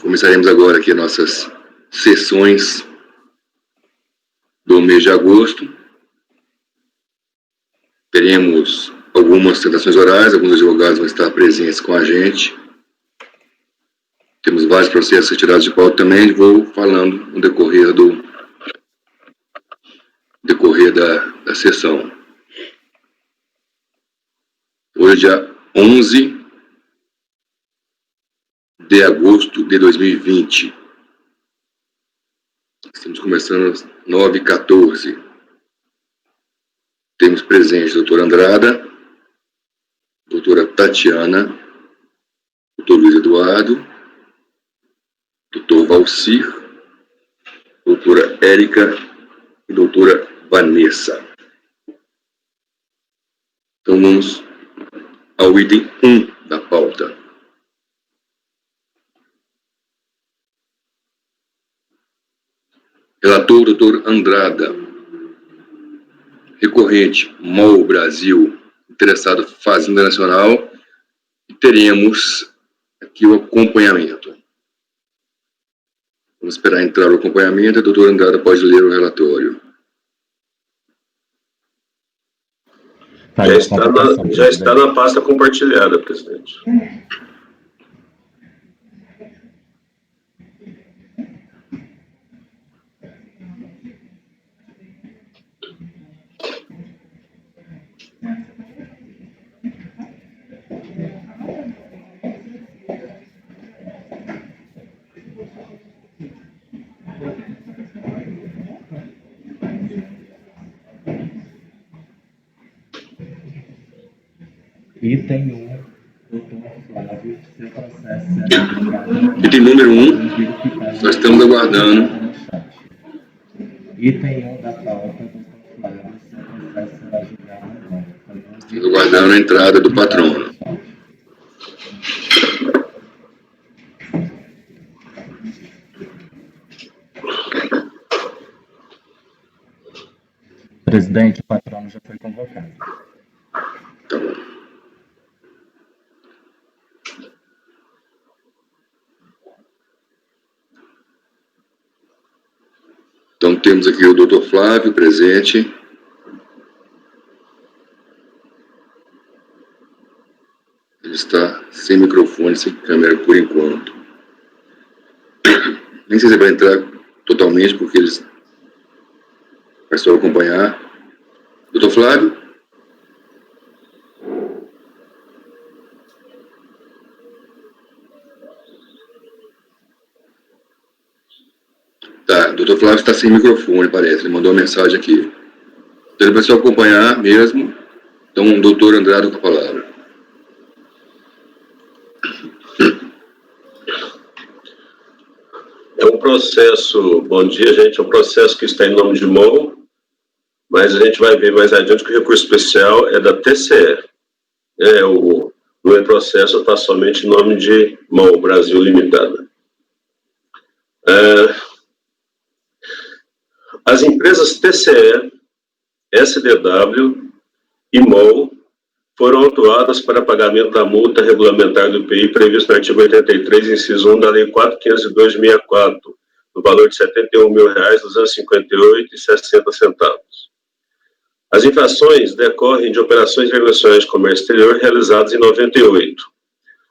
Começaremos agora aqui nossas sessões do mês de agosto. Teremos algumas sessões orais, alguns advogados vão estar presentes com a gente. Temos vários processos retirados de pauta também, vou falando no decorrer da sessão. Hoje, dia 11 de agosto de 2020. Estamos começando às 9h14. Temos presente a doutora Andrada, doutora Tatiana, doutor Luiz Eduardo, doutor Valcir, doutora Érica e doutora Vanessa. Então vamos ao item 1 da pauta. Relator, doutor Andrada. Recorrente, MOL Brasil, interessado Fazenda Nacional. E teremos aqui o acompanhamento. Vamos esperar entrar o acompanhamento. A doutora Andrada pode ler o relatório. Já está na pasta compartilhada, presidente. Item 1, doutor Flávio, seu processo será julgado. Item número 1, nós estamos aguardando. Item 1 da pauta, doutor Flávio, seu processo será julgado agora. Estamos aguardando a entrada do patrono. Presidente, o patrono já foi convocado. Tá bom. Então, temos aqui o doutor Flávio presente. Ele está sem microfone, sem câmera por enquanto. Nem sei se ele vai entrar totalmente, porque eles vai só acompanhar. Doutor Flávio? Tá, o doutor Flávio está sem microfone, parece. Ele mandou uma mensagem aqui. Então, ele vai só acompanhar mesmo. Então, o doutor Andrade com a palavra. É um processo, bom dia, gente, é um processo que está em nome de MOL, mas a gente vai ver mais adiante que o recurso especial é da TCE. O processo está somente em nome de MOL Brasil Limitada. As empresas TCE, SDW e MOL foram autuadas para pagamento da multa regulamentar do IPI prevista no artigo 83, inciso 1 da Lei 4.502/64, no valor de R$ 71.258,60. As infrações decorrem de operações internacionais de comércio exterior realizadas em 98.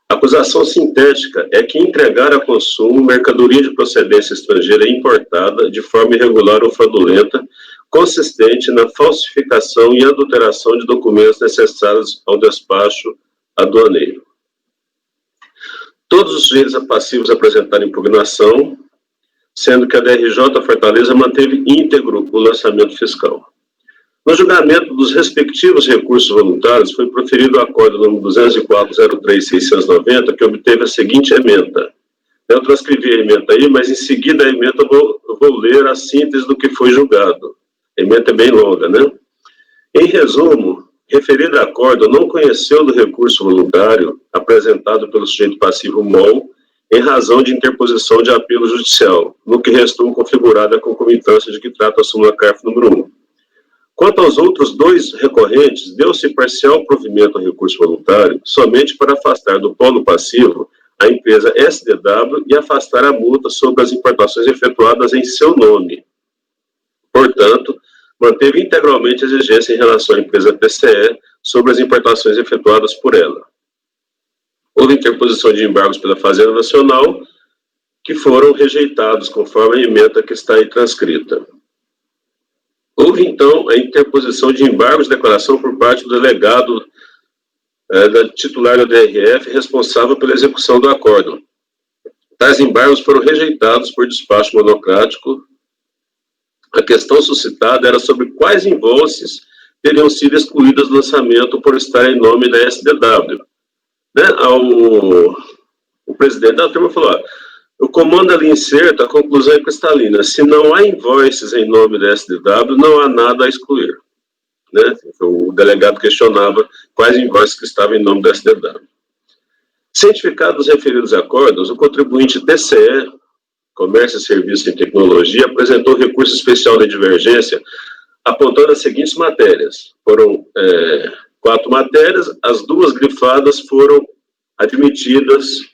A acusação sintética é que entregar a consumo mercadoria de procedência estrangeira importada de forma irregular ou fraudulenta, consistente na falsificação e adulteração de documentos necessários ao despacho aduaneiro. Todos os sujeitos passivos apresentaram impugnação, sendo que a DRJ Fortaleza manteve íntegro o lançamento fiscal. No julgamento dos respectivos recursos voluntários, foi proferido o acórdão número 204.03.690, que obteve a seguinte ementa. Eu transcrevi a ementa aí, mas em seguida a ementa eu vou ler a síntese do que foi julgado. A ementa é bem longa, né? Em resumo, referido acórdão não conheceu do recurso voluntário apresentado pelo sujeito passivo MOL em razão de interposição de apelo judicial, no que restou configurada a concomitância de que trata a súmula CARF número 1. Quanto aos outros dois recorrentes, deu-se parcial provimento ao recurso voluntário somente para afastar do polo passivo a empresa SDW e afastar a multa sobre as importações efetuadas em seu nome. Portanto, manteve integralmente a exigência em relação à empresa PCE sobre as importações efetuadas por ela. Houve interposição de embargos pela Fazenda Nacional, que foram rejeitados, conforme a emenda que está aí transcrita. Houve, então, a interposição de embargos de declaração por parte do delegado da titular da DRF, responsável pela execução do acórdão. Tais embargos foram rejeitados por despacho monocrático. A questão suscitada era sobre quais invoices teriam sido excluídas do lançamento por estar em nome da SDW. Né? O presidente da turma falou, o comando ali incerto, a conclusão é cristalina. Se não há invoices em nome da SDW, não há nada a excluir. Né? O delegado questionava quais invoices que estavam em nome da SDW. Cientificados os referidos acordos, o contribuinte TCE, Comércio, Serviços e Tecnologia, apresentou recurso especial de divergência, apontando as seguintes matérias. Foram 4 matérias, as 2 grifadas foram admitidas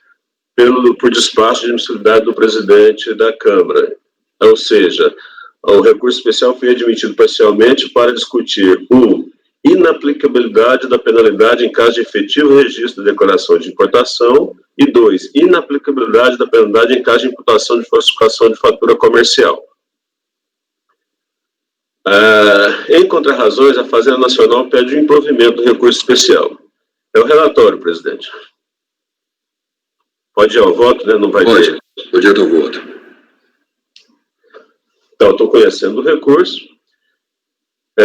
por despacho de admissibilidade do presidente da Câmara. Ou seja, o recurso especial foi admitido parcialmente para discutir inaplicabilidade da penalidade em caso de efetivo registro de declaração de importação e 2, inaplicabilidade da penalidade em caso de imputação de falsificação de fatura comercial. Em contrarrazões, a Fazenda Nacional pede o improvimento do recurso especial. É o relatório, presidente. Pode ir ao voto, né? Não vai Pode ir ao voto. Então, estou conhecendo o recurso.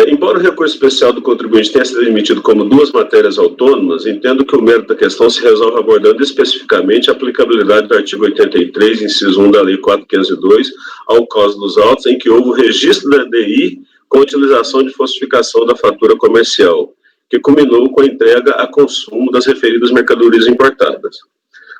Embora o recurso especial do contribuinte tenha sido admitido como 2 matérias autônomas, entendo que o mérito da questão se resolve abordando especificamente a aplicabilidade do artigo 83, inciso 1 da Lei 4.502, ao caso dos autos em que houve o registro da DI com utilização de falsificação da fatura comercial, que culminou com a entrega a consumo das referidas mercadorias importadas.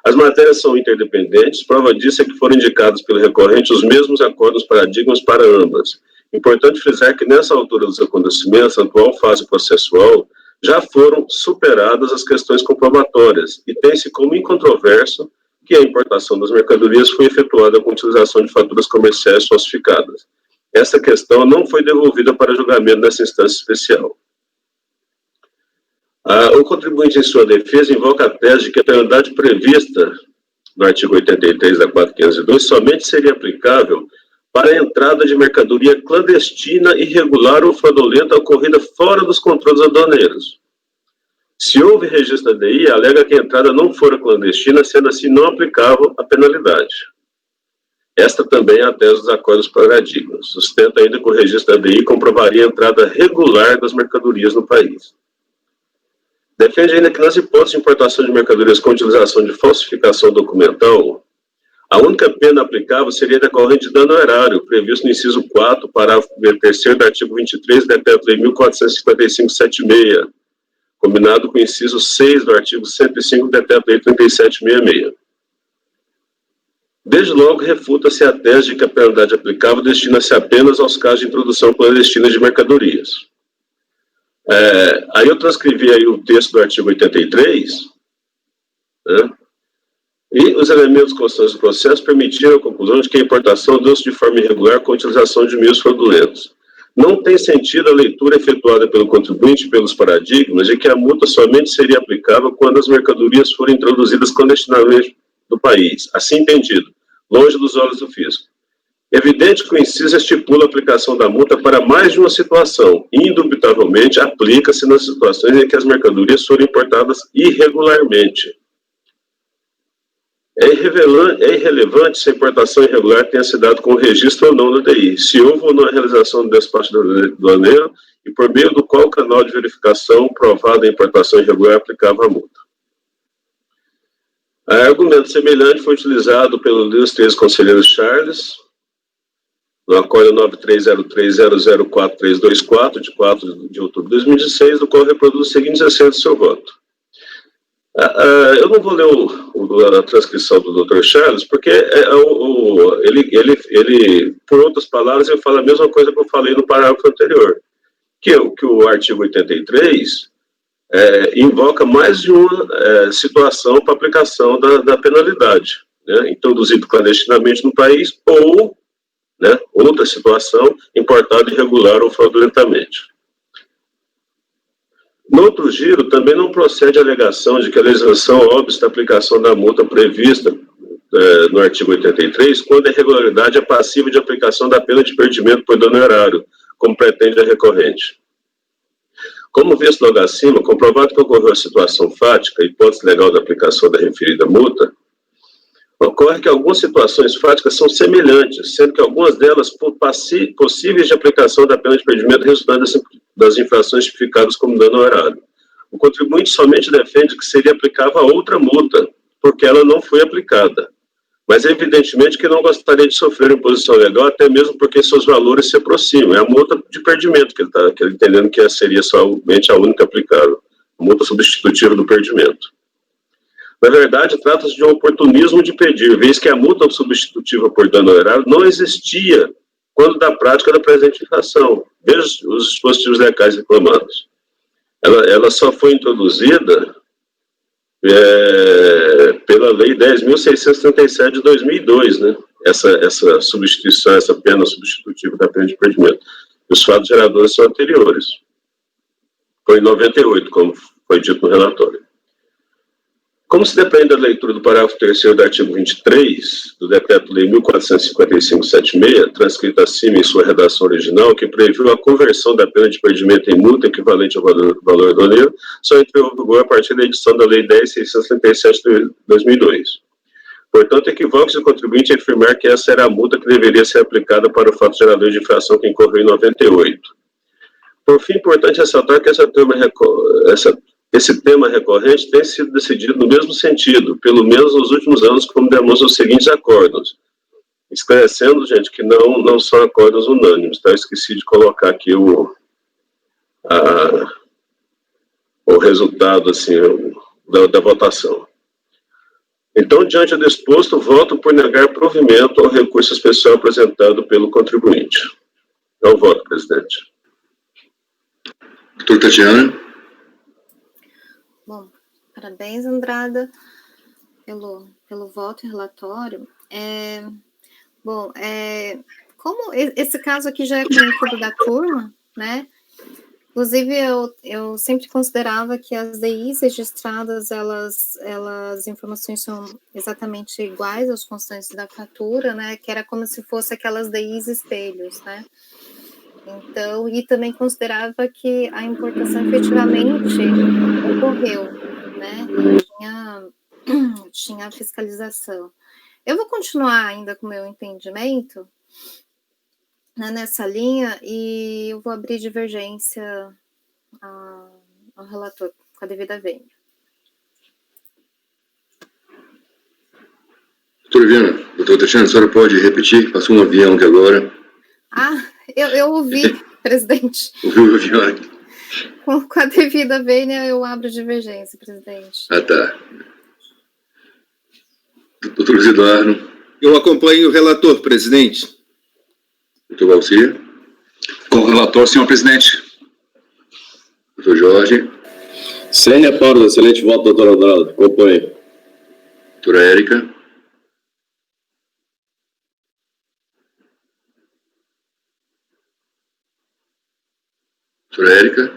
As matérias são interdependentes, prova disso é que foram indicados pelo recorrente os mesmos acordos paradigmas para ambas. Importante frisar que nessa altura dos acontecimentos, na atual fase processual, já foram superadas as questões comprobatórias e tem-se como incontroverso que a importação das mercadorias foi efetuada com utilização de faturas comerciais falsificadas. Essa questão não foi devolvida para julgamento nessa instância especial. O contribuinte, em sua defesa, invoca a tese de que a penalidade prevista no artigo 83 da 4.502 somente seria aplicável para a entrada de mercadoria clandestina, irregular ou fraudulenta ocorrida fora dos controles aduaneiros. Se houve registro da DI, alega que a entrada não fora clandestina, sendo assim não aplicável a penalidade. Esta também é a tese dos acordos paradigmas. Sustenta ainda que o registro da DI comprovaria a entrada regular das mercadorias no país. Defende ainda que nas hipóteses de importação de mercadorias com utilização de falsificação documental, a única pena aplicável seria decorrente de dano erário, previsto no inciso 4, parágrafo 3º do artigo 23 do Decreto-Lei 1455/76, combinado com o inciso 6 do artigo 105 do Decreto-Lei 3766. Desde logo, refuta-se a tese de que a penalidade aplicável destina-se apenas aos casos de introdução clandestina de mercadorias. Aí eu transcrevi aí o texto do artigo 83, né? E os elementos constantes do processo permitiram a conclusão de que a importação deu-se de forma irregular com a utilização de meios fraudulentos. Não tem sentido a leitura efetuada pelo contribuinte pelos paradigmas de que a multa somente seria aplicável quando as mercadorias forem introduzidas clandestinamente no país, assim entendido, longe dos olhos do fisco. Evidente que o inciso estipula a aplicação da multa para mais de uma situação, e indubitavelmente aplica-se nas situações em que as mercadorias foram importadas irregularmente. É irrelevante se a importação irregular tenha se dado com o registro ou não da DI, se houve ou não a realização do despacho aduaneiro e por meio do qual o canal de verificação provado a importação irregular aplicava a multa. Argumento semelhante foi utilizado pelo ilustre conselheiro Charles, no Acordo 9303004324, de 4 de outubro de 2016, do qual reproduz os seguintes assentos do seu voto. Eu não vou ler a transcrição do Dr. Charles, porque ele, por outras palavras, ele fala a mesma coisa que eu falei no parágrafo anterior, que o artigo 83 invoca mais de uma situação para aplicação da penalidade, né? Introduzido clandestinamente no país ou, né, outra situação, importado irregular ou fraudulentamente. No outro giro, também não procede a alegação de que a legislação obsta a aplicação da multa prevista no artigo 83, quando a irregularidade é passiva de aplicação da pena de perdimento por dano erário, como pretende a recorrente. Como visto logo acima, comprovado que ocorreu a situação fática, hipótese legal da aplicação da referida multa, ocorre que algumas situações fáticas são semelhantes, sendo que algumas delas possíveis de aplicação da pena de perdimento resultantes das infrações tipificadas como dano ao erário. O contribuinte somente defende que seria aplicável a outra multa, porque ela não foi aplicada. Mas, evidentemente, que não gostaria de sofrer imposição legal, até mesmo porque seus valores se aproximam. É a multa de perdimento que ele está entendendo que seria somente a única aplicável, a multa substitutiva do perdimento. Na verdade, trata-se de um oportunismo de pedir, vez que a multa substitutiva por dano ao erário não existia quando da prática da presente infração. Veja os dispositivos legais reclamados. Ela só foi introduzida pela Lei 10.637 de 2002, né? Essa substituição, essa pena substitutiva da pena de perdimento. Os fatos geradores são anteriores. Foi em 98, como foi dito no relatório. Como se depende da leitura do parágrafo 3º do artigo 23 do Decreto-Lei 1455/76, transcrito acima em sua redação original, que previu a conversão da pena de perdimento em multa equivalente ao valor aduaneiro, só entrou em vigor a partir da edição da Lei 10.637 de 2002. Portanto, equivoca-se o contribuinte em afirmar que essa era a multa que deveria ser aplicada para o fato gerador de infração que incorreu em 98. Por fim, é importante ressaltar que esse tema recorrente tem sido decidido no mesmo sentido, pelo menos nos últimos anos, como demonstram os seguintes acordos. Esclarecendo, gente, que não são acordos unânimes, tá? Eu esqueci de colocar aqui o resultado, assim, da votação. Então, diante do exposto, voto por negar provimento ao recurso especial apresentado pelo contribuinte. É o voto, presidente. Doutora Tatiana. Bom, parabéns, Andrada, pelo voto e relatório. Como esse caso aqui já é conhecido da turma, né? Inclusive, eu sempre considerava que as DIs registradas, as informações são exatamente iguais aos constantes da fatura, né? Que era como se fosse aquelas DIs espelhos, né? Então, e também considerava que a importação efetivamente ocorreu, né? Tinha fiscalização. Eu vou continuar ainda com o meu entendimento, né, nessa linha, e eu vou abrir divergência ao relator, com a devida vênia. Doutora Viana, doutora Tatiana, a senhora pode repetir? Passou um avião aqui agora. Eu ouvi, presidente. Ouviu o avião? Com a devida vênia, eu abro divergência, presidente. Tá. Doutor Luiz Eduardo. Eu acompanho o relator, presidente. Doutor Valcir. Com o relator, senhor presidente. Doutor Jorge. Sem reparo, excelente voto, doutor Andrade. Acompanhe. Doutora Érica. Doutora Érica.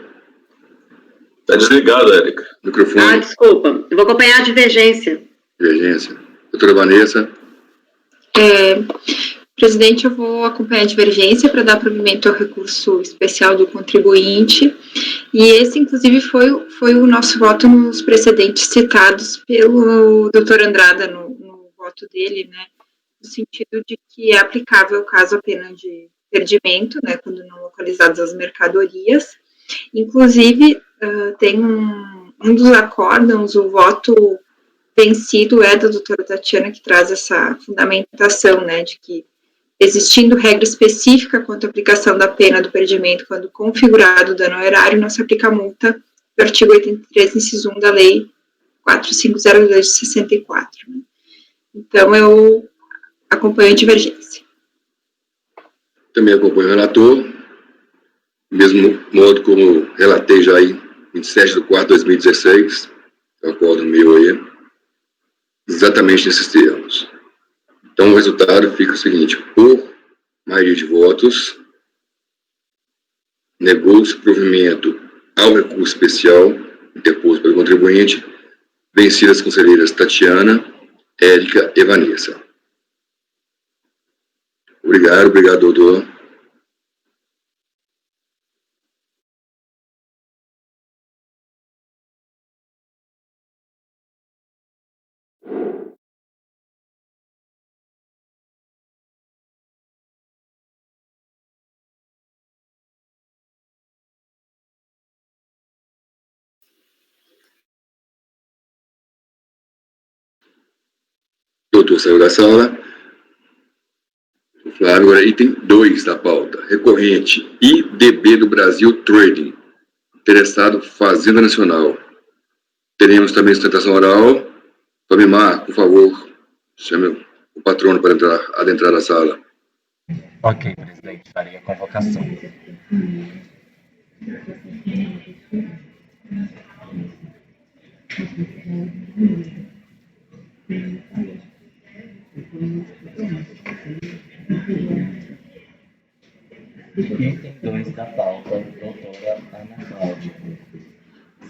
Está desligado, Érica. Microfone. Desculpa. Eu vou acompanhar a divergência. Divergência. Doutora Vanessa. Presidente, eu vou acompanhar a divergência para dar provimento ao recurso especial do contribuinte, e esse, inclusive, foi o nosso voto nos precedentes citados pelo doutor Andrada no voto dele, né, no sentido de que é aplicável caso a pena de perdimento, né, quando não localizadas as mercadorias. Inclusive, tem um dos acórdãos, o voto vencido é da doutora Tatiana, que traz essa fundamentação, né, de que existindo regra específica quanto à aplicação da pena do perdimento quando configurado o dano ao erário, não se aplica a multa do artigo 83, inciso 1 da Lei 4502 de 64. Né? Então, eu acompanho a divergência. Também acompanho o relator, mesmo modo como relatei já aí 27/4/2016, é o código meu aí, exatamente nesses termos. Então, o resultado fica o seguinte: por maioria de votos, negou-se o provimento ao recurso especial interposto pelo contribuinte, vencidas as conselheiras Tatiana, Érica e Vanessa. Obrigado, doutor. Doutor saiu da sala. Flávio, agora item 2 da pauta. Recorrente IDB do Brasil Trading. Interessado Fazenda Nacional. Teremos também sustentação oral. Fabimar, por favor, chame o patrono para adentrar a sala. Ok, presidente, farei a convocação. Item 2 da pauta, doutora Ana Cláudia.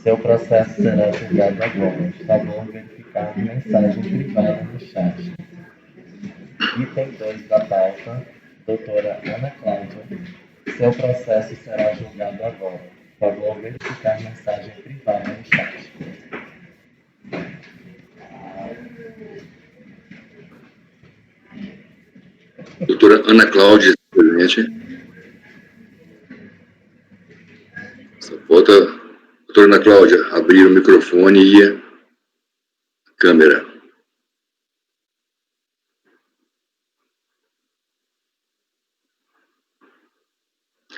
Seu processo será julgado agora. Por favor, verificar mensagem privada no chat. Item 2 da pauta, doutora Ana Cláudia. Seu processo será julgado agora. Por favor, verificar mensagem privada no chat. Doutora Ana Cláudia, presidente. Só falta, doutora Ana Cláudia, abrir o microfone e a câmera.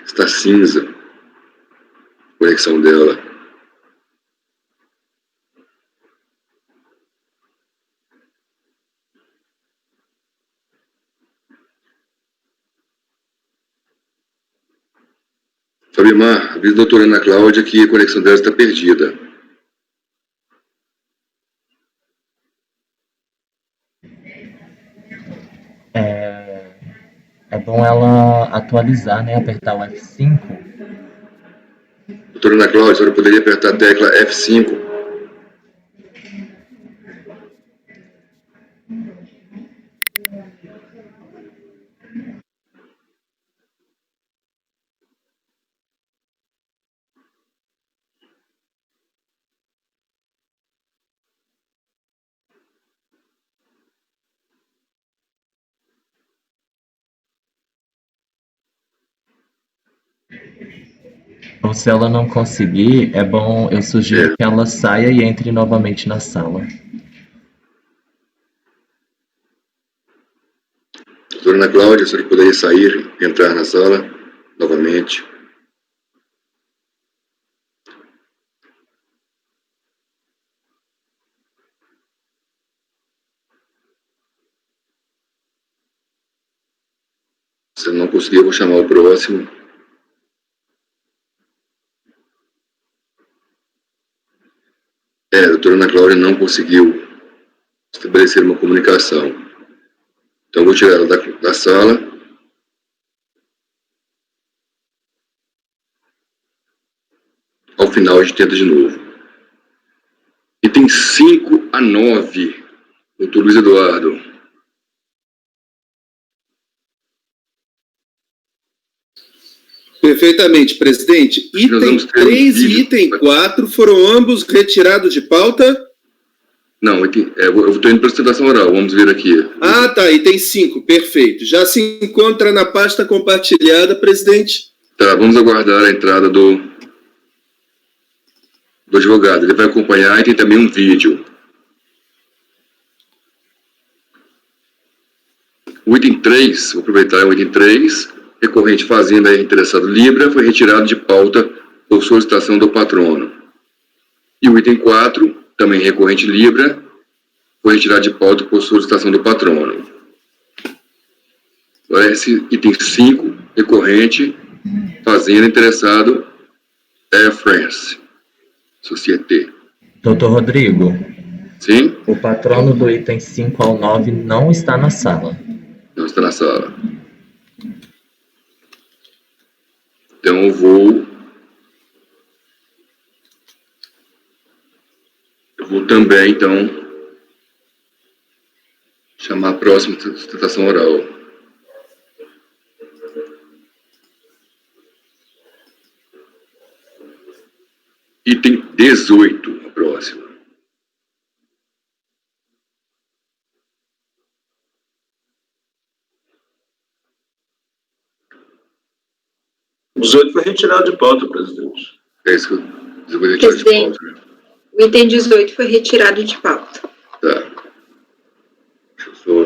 Está cinza a conexão dela. Fabimar, avisa a doutora Ana Cláudia que a conexão dela está perdida. É bom ela atualizar, né? Apertar o F5. Doutora Ana Cláudia, a senhora poderia apertar a tecla F5? Ou se ela não conseguir, é bom, eu sugiro que ela saia e entre novamente na sala. Doutora Ana Cláudia, a senhora poderia sair e entrar na sala novamente? Se não conseguir, eu vou chamar o próximo. A doutora Ana Cláudia não conseguiu estabelecer uma comunicação. Então, vou tirar ela da sala. Ao final, a gente tenta de novo. Item 5 a 9, doutor Luiz Eduardo. Perfeitamente, presidente. Item 3 e item 4 foram ambos retirados de pauta? Não, eu estou indo para a sustentação oral, vamos ver aqui. Ah, tá, item 5, perfeito. Já se encontra na pasta compartilhada, presidente? Tá, vamos aguardar a entrada do advogado. Ele vai acompanhar e tem também um vídeo. O item 3, vou aproveitar o item 3, recorrente Fazenda interessado Libra, foi retirado de pauta por solicitação do patrono. E o item 4, também recorrente Libra, foi retirado de pauta por solicitação do patrono. Agora, esse item 5, recorrente Fazenda interessado Air France. Société. Doutor Rodrigo, Sim? o patrono do item 5 ao 9 não está na sala. Não está na sala. Então eu vou também, então, chamar a próxima sustentação oral. Item 18, a próxima. O 18 foi retirado de pauta, presidente. É isso que eu vou retirar de pauta, né? O item 18 foi retirado de pauta. Tá. Deixa eu só...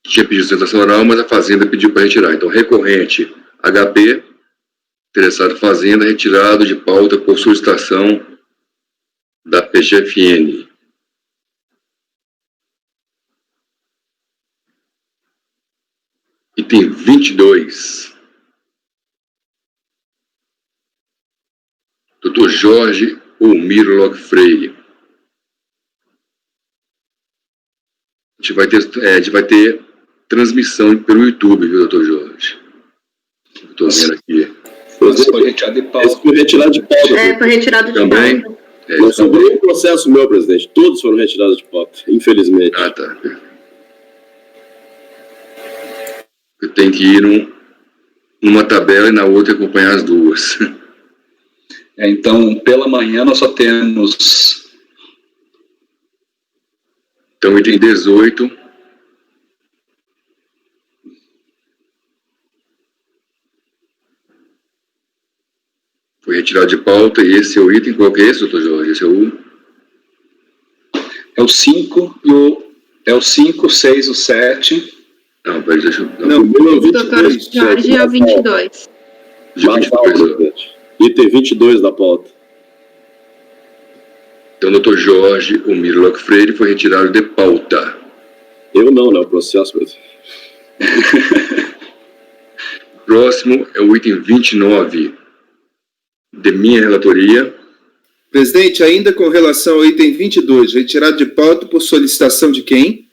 Tinha pedido sustentação oral, mas a Fazenda pediu para retirar. Então, recorrente HP, interessado Fazenda, retirado de pauta por solicitação da PGFN. Item 22. Dr. Jorge Olmiro Locke Freire. A gente vai ter transmissão pelo YouTube, viu, doutor Jorge? Estou vendo aqui. Foi retirado de pauta. Esse foi retirado de pauta. Foi retirado de Também? pauta. Não sobrou um processo meu, presidente. Todos foram retirados de pauta, infelizmente. Ah, tá. Eu tenho que ir numa tabela e na outra acompanhar as duas. Então, pela manhã, nós só temos... Então, item 18. Foi retirado de pauta e esse é o item. Qual que é esse, doutor Jorge? Esse é o... É o 5 e o... É o 5, 6, o 7... Não, peraí, deixa eu... Não, O doutor Jorge é o 22. Dia 22, Item 22 da pauta. Então, doutor Jorge Olmiro Locke Freire foi retirado de pauta. Eu não, né? O processo, presidente. Próximo é o item 29 de minha relatoria. Presidente, ainda com relação ao item 22, retirado de pauta por solicitação de quem?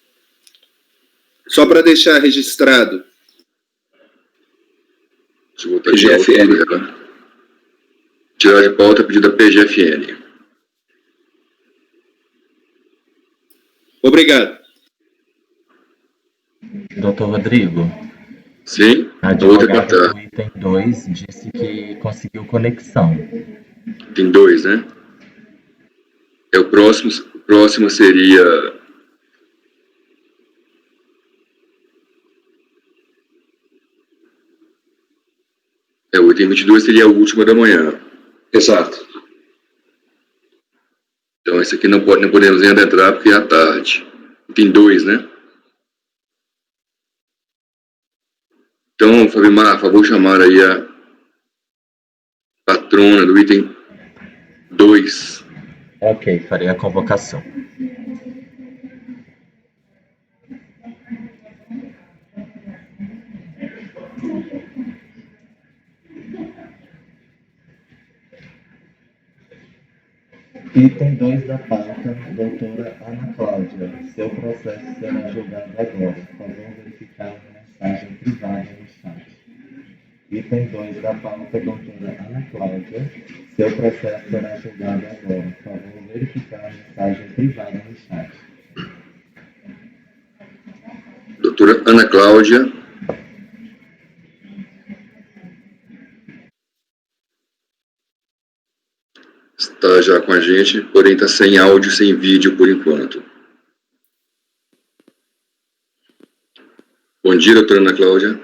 Só para deixar registrado. Deixa eu voltar aqui a outra. Tirar de pauta pedido da PGFN. Obrigado. Doutor Rodrigo, Sim? a advogada do item 2 disse que conseguiu conexão. Tem 2, né? O próximo seria... O item 22 seria a última da manhã. Exato. Então, esse aqui não podemos ainda entrar porque é à tarde. Tem 2, né? Então, Fabimar, por favor, chamar aí a patrona do item 2. Ok, farei a convocação. Item 2 da pauta, doutora Ana Cláudia. Seu processo será julgado agora. Por favor, verificar a mensagem privada no chat. Item 2 da pauta, doutora Ana Cláudia. Seu processo será julgado agora. Por favor, verificar a mensagem privada no chat. Doutora Ana Cláudia. Está já com a gente, porém está sem áudio, sem vídeo por enquanto. Bom dia, doutora Ana Cláudia.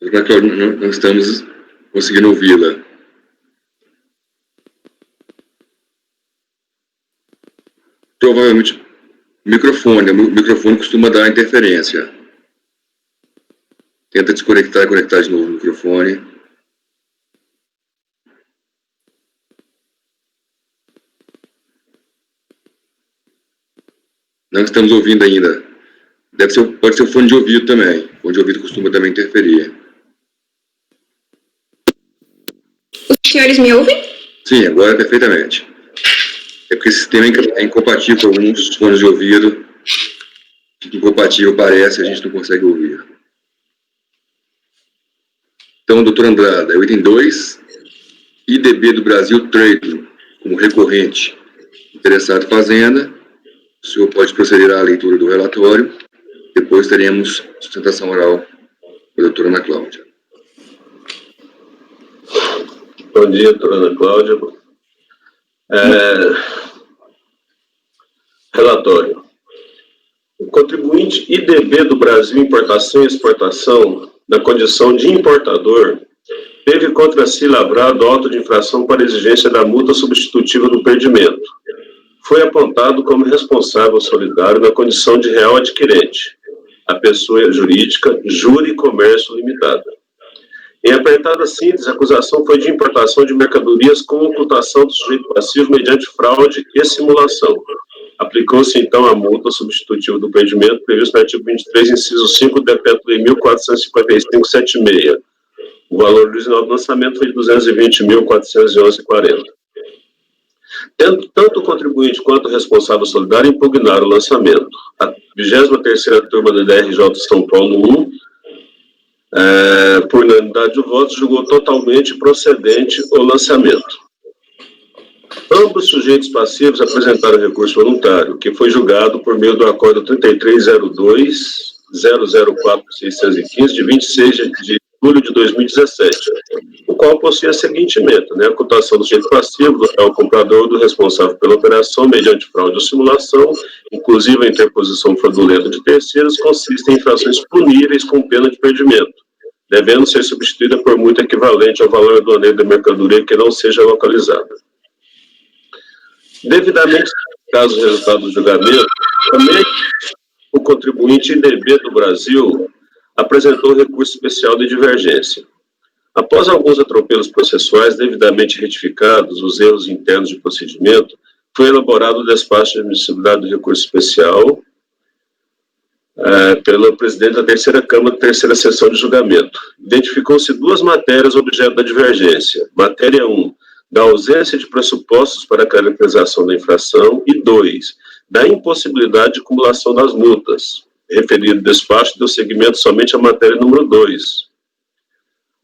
Doutora Cláudia, não estamos conseguindo ouvi-la. Provavelmente, o microfone costuma dar interferência. Tenta desconectar e conectar de novo o microfone. Não estamos ouvindo ainda. Pode ser o fone de ouvido também. O fone de ouvido costuma também interferir. Os senhores me ouvem? Sim, agora perfeitamente. É porque esse sistema é incompatível com alguns fones de ouvido. Fica incompatível, parece, a gente não consegue ouvir. Então, doutor Andrada, o item 2, IDB do Brasil Trading, como recorrente, interessado Fazenda. O senhor pode proceder à leitura do relatório. Depois teremos sustentação oral da doutora Ana Cláudia. Bom dia, doutora Ana Cláudia. Relatório. O contribuinte IDB do Brasil Importação e Exportação, na condição de importador, teve contra si lavrado auto de infração para exigência da multa substitutiva do perdimento. Foi apontado como responsável solidário na condição de real adquirente, a pessoa jurídica Júri Comércio Limitada. Em apertada síntese, a acusação foi de importação de mercadorias com ocultação do sujeito passivo mediante fraude e simulação. Aplicou-se, então, a multa substitutiva do perdimento prevista no artigo 23, inciso 5 do Decreto-Lei 1455/76. O valor original do lançamento foi de 220.411,40. Tanto o contribuinte quanto o responsável solidário impugnaram o lançamento. A 23ª turma da DRJ de São Paulo 1, por unanimidade de votos, julgou totalmente procedente o lançamento. Ambos sujeitos passivos apresentaram recurso voluntário, que foi julgado por meio do acordo 3302-004-615, de 26 de julho de 2017, o qual possui a seguinte emenda, a cotação do sujeito passivo, do real comprador, do responsável pela operação, mediante fraude ou simulação, inclusive a interposição fraudulenta de terceiros, consiste em infrações puníveis com pena de perdimento, devendo ser substituída por multa equivalente ao valor aduaneiro da mercadoria que não seja localizada. Devidamente, caso o resultado do julgamento, também o contribuinte IDB do Brasil apresentou recurso especial de divergência. Após alguns atropelos processuais devidamente retificados, os erros internos de procedimento, foi elaborado o despacho de admissibilidade do recurso especial pelo presidente da terceira Câmara da terceira sessão de julgamento. Identificou-se duas matérias objeto da divergência. Matéria 1, da ausência de pressupostos para a caracterização da infração, e 2, da impossibilidade de acumulação das multas. Referido despacho deu seguimento somente à matéria número 2.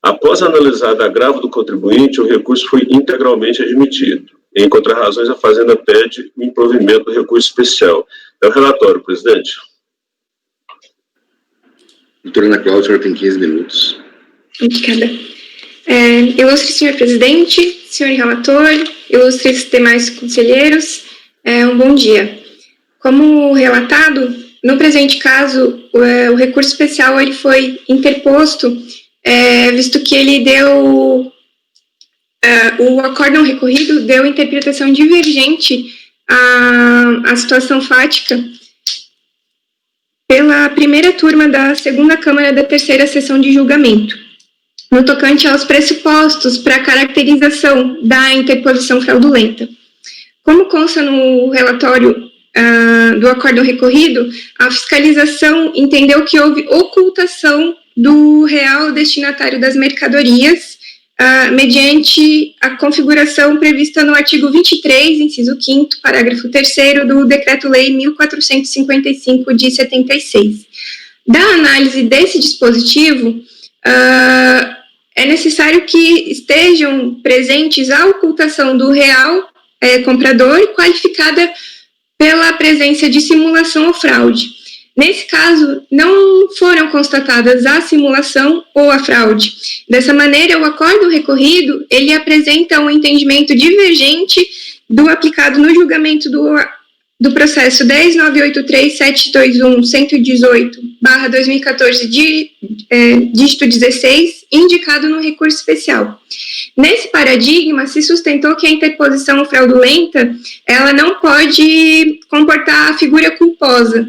Após analisar o agravo do contribuinte, o recurso foi integralmente admitido. Em contrarrazões, a Fazenda pede o improvimento do recurso especial. É o relatório, presidente. Doutora Ana Cláudia, a senhora tem 15 minutos. Obrigada. Ilustre senhor presidente, senhor relator, ilustres demais conselheiros, um bom dia. Como relatado, no presente caso, o recurso especial ele foi interposto, visto que ele deu, o acórdão recorrido deu interpretação divergente à situação fática pela primeira turma da segunda Câmara da terceira sessão de julgamento, no tocante aos pressupostos para a caracterização da interposição fraudulenta. Como consta no relatório do acórdão recorrido, a fiscalização entendeu que houve ocultação do real destinatário das mercadorias, mediante a configuração prevista no artigo 23, inciso 5º, parágrafo 3º do Decreto-Lei 1455 de 76. Da análise desse dispositivo, é necessário que estejam presentes a ocultação do real comprador qualificada pela presença de simulação ou fraude. Nesse caso, não foram constatadas a simulação ou a fraude. Dessa maneira, o acórdão recorrido, ele apresenta um entendimento divergente do aplicado no julgamento do processo 10.983.721.118/2014, dígito 16, indicado no recurso especial. Nesse paradigma, se sustentou que a interposição fraudulenta, ela não pode comportar a figura culposa,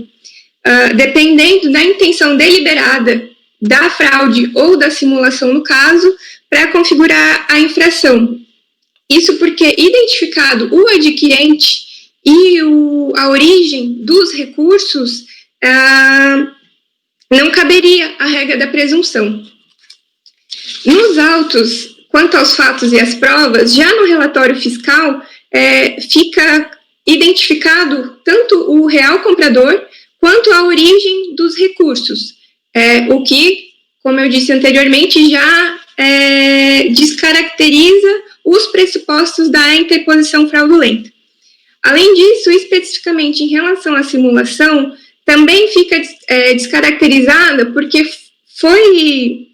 dependendo da intenção deliberada da fraude ou da simulação no caso, para configurar a infração. Isso porque, identificado o adquirente e a origem dos recursos, não caberia a regra da presunção. Nos autos, quanto aos fatos e às provas, já no relatório fiscal, fica identificado tanto o real comprador quanto a origem dos recursos, o que, como eu disse anteriormente, já descaracteriza os pressupostos da interposição fraudulenta. Além disso, especificamente em relação à simulação, também fica descaracterizada porque foi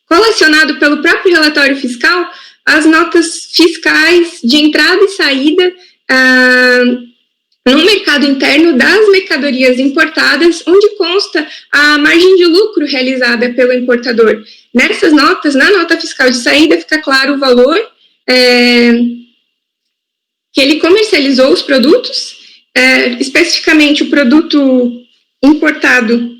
colacionado pelo próprio relatório fiscal as notas fiscais de entrada e saída no mercado interno das mercadorias importadas, onde consta a margem de lucro realizada pelo importador. Nessas notas, na nota fiscal de saída, fica claro o valor que ele comercializou os produtos, especificamente o produto importado,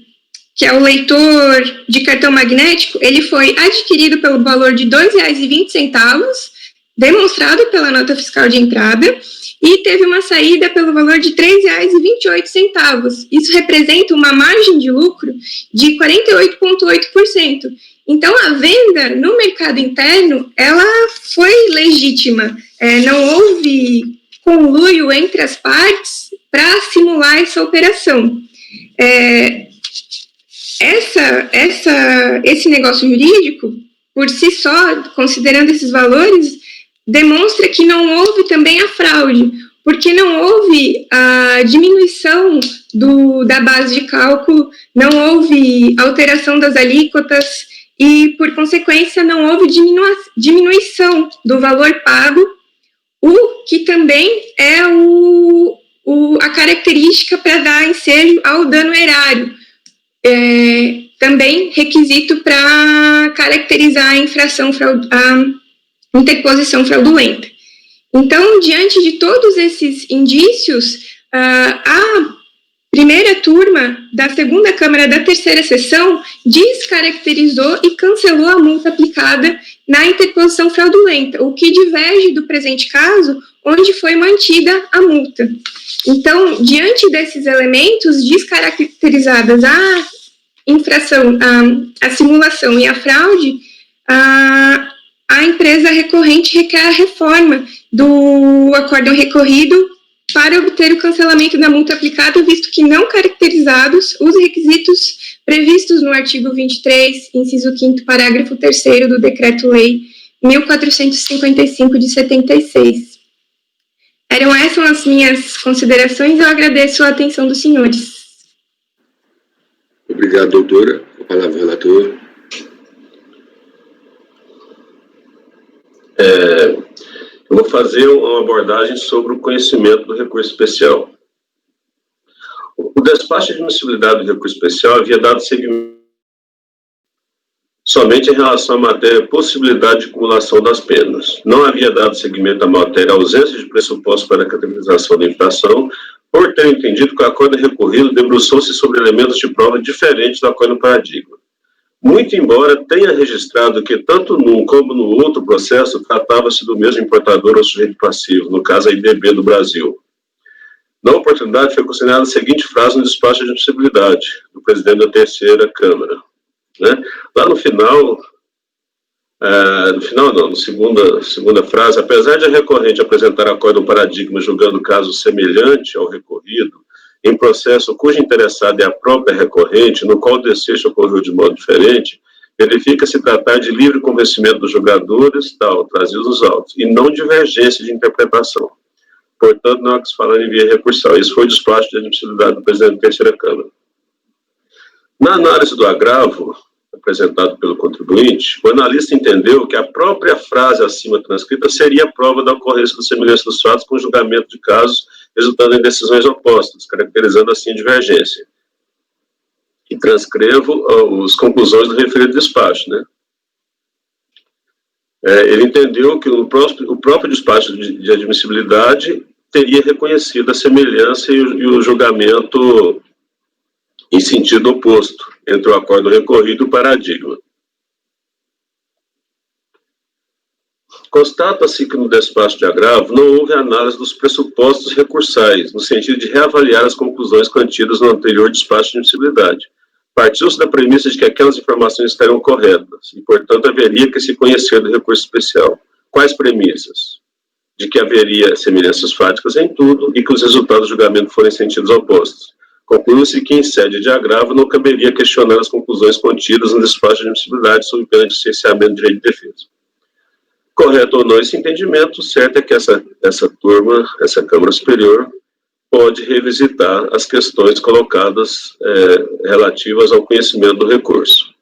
que é o leitor de cartão magnético, ele foi adquirido pelo valor de R$ 2,20, demonstrado pela nota fiscal de entrada, e teve uma saída pelo valor de R$ 3,28. Isso representa uma margem de lucro de 48,8%. Então, a venda no mercado interno, ela foi legítima. Não houve conluio entre as partes para simular essa operação. Esse negócio jurídico, por si só, considerando esses valores, demonstra que não houve também a fraude, porque não houve a diminuição da base de cálculo, não houve alteração das alíquotas e, por consequência, não houve diminuição do valor pago, o que também é a característica para dar ensejo ao dano erário. Também requisito para caracterizar a infração, a interposição fraudulenta. Então, diante de todos esses indícios, a primeira turma da segunda Câmara da terceira sessão descaracterizou e cancelou a multa aplicada na interposição fraudulenta, o que diverge do presente caso, onde foi mantida a multa. Então, diante desses elementos, descaracterizadas a infração, a simulação e a fraude, a empresa recorrente requer a reforma do acórdão recorrido para obter o cancelamento da multa aplicada, visto que não caracterizados os requisitos previstos no artigo 23, inciso 5º, parágrafo 3º do Decreto-Lei 1455 de 76. Eram essas as minhas considerações, eu agradeço a atenção dos senhores. Obrigado, doutora. A palavra, relator. Eu vou fazer uma abordagem sobre o conhecimento do recurso especial. O despacho de admissibilidade do recurso especial havia dado seguimento somente em relação à matéria possibilidade de acumulação das penas. Não havia dado seguimento à matéria ausência de pressuposto para a caracterização da infração, por ter entendido que o acordo recorrido debruçou-se sobre elementos de prova diferentes do acordo paradigma. Muito embora tenha registrado que tanto num como no outro processo tratava-se do mesmo importador ou sujeito passivo, no caso a IDB do Brasil. Na oportunidade foi considerada a seguinte frase no despacho de admissibilidade do presidente da terceira Câmara. Lá no final, na segunda frase, apesar de a recorrente apresentar acordo paradigma julgando caso semelhante ao recorrido, em processo cujo interessado é a própria recorrente, no qual o desfecho ocorreu de modo diferente, verifica-se tratar de livre convencimento dos julgadores, trazidos nos autos, e não divergência de interpretação. Portanto, não há que se falar em via recursal. Isso foi o despacho de admissibilidade do presidente da terceira Câmara. Na análise do agravo, apresentado pelo contribuinte, o analista entendeu que a própria frase acima transcrita seria a prova da ocorrência da semelhança dos fatos com julgamento de casos resultando em decisões opostas, caracterizando assim a divergência. E transcrevo as conclusões do referido despacho, Ele entendeu que o próprio despacho de admissibilidade teria reconhecido a semelhança e o julgamento em sentido oposto entre o acordo recorrido e o paradigma. Constata-se que no despacho de agravo não houve análise dos pressupostos recursais, no sentido de reavaliar as conclusões contidas no anterior despacho de admissibilidade. Partiu-se da premissa de que aquelas informações estariam corretas, e, portanto, haveria que se conhecer do recurso especial. Quais premissas? De que haveria semelhanças fáticas em tudo e que os resultados do julgamento forem em sentidos opostos. Conclui-se que, em sede de agravo, não caberia questionar as conclusões contidas no despacho de admissibilidade sob pena de licenciamento de direito de defesa. Correto ou não esse entendimento, certo é que essa turma, essa Câmara Superior, pode revisitar as questões colocadas relativas ao conhecimento do recurso.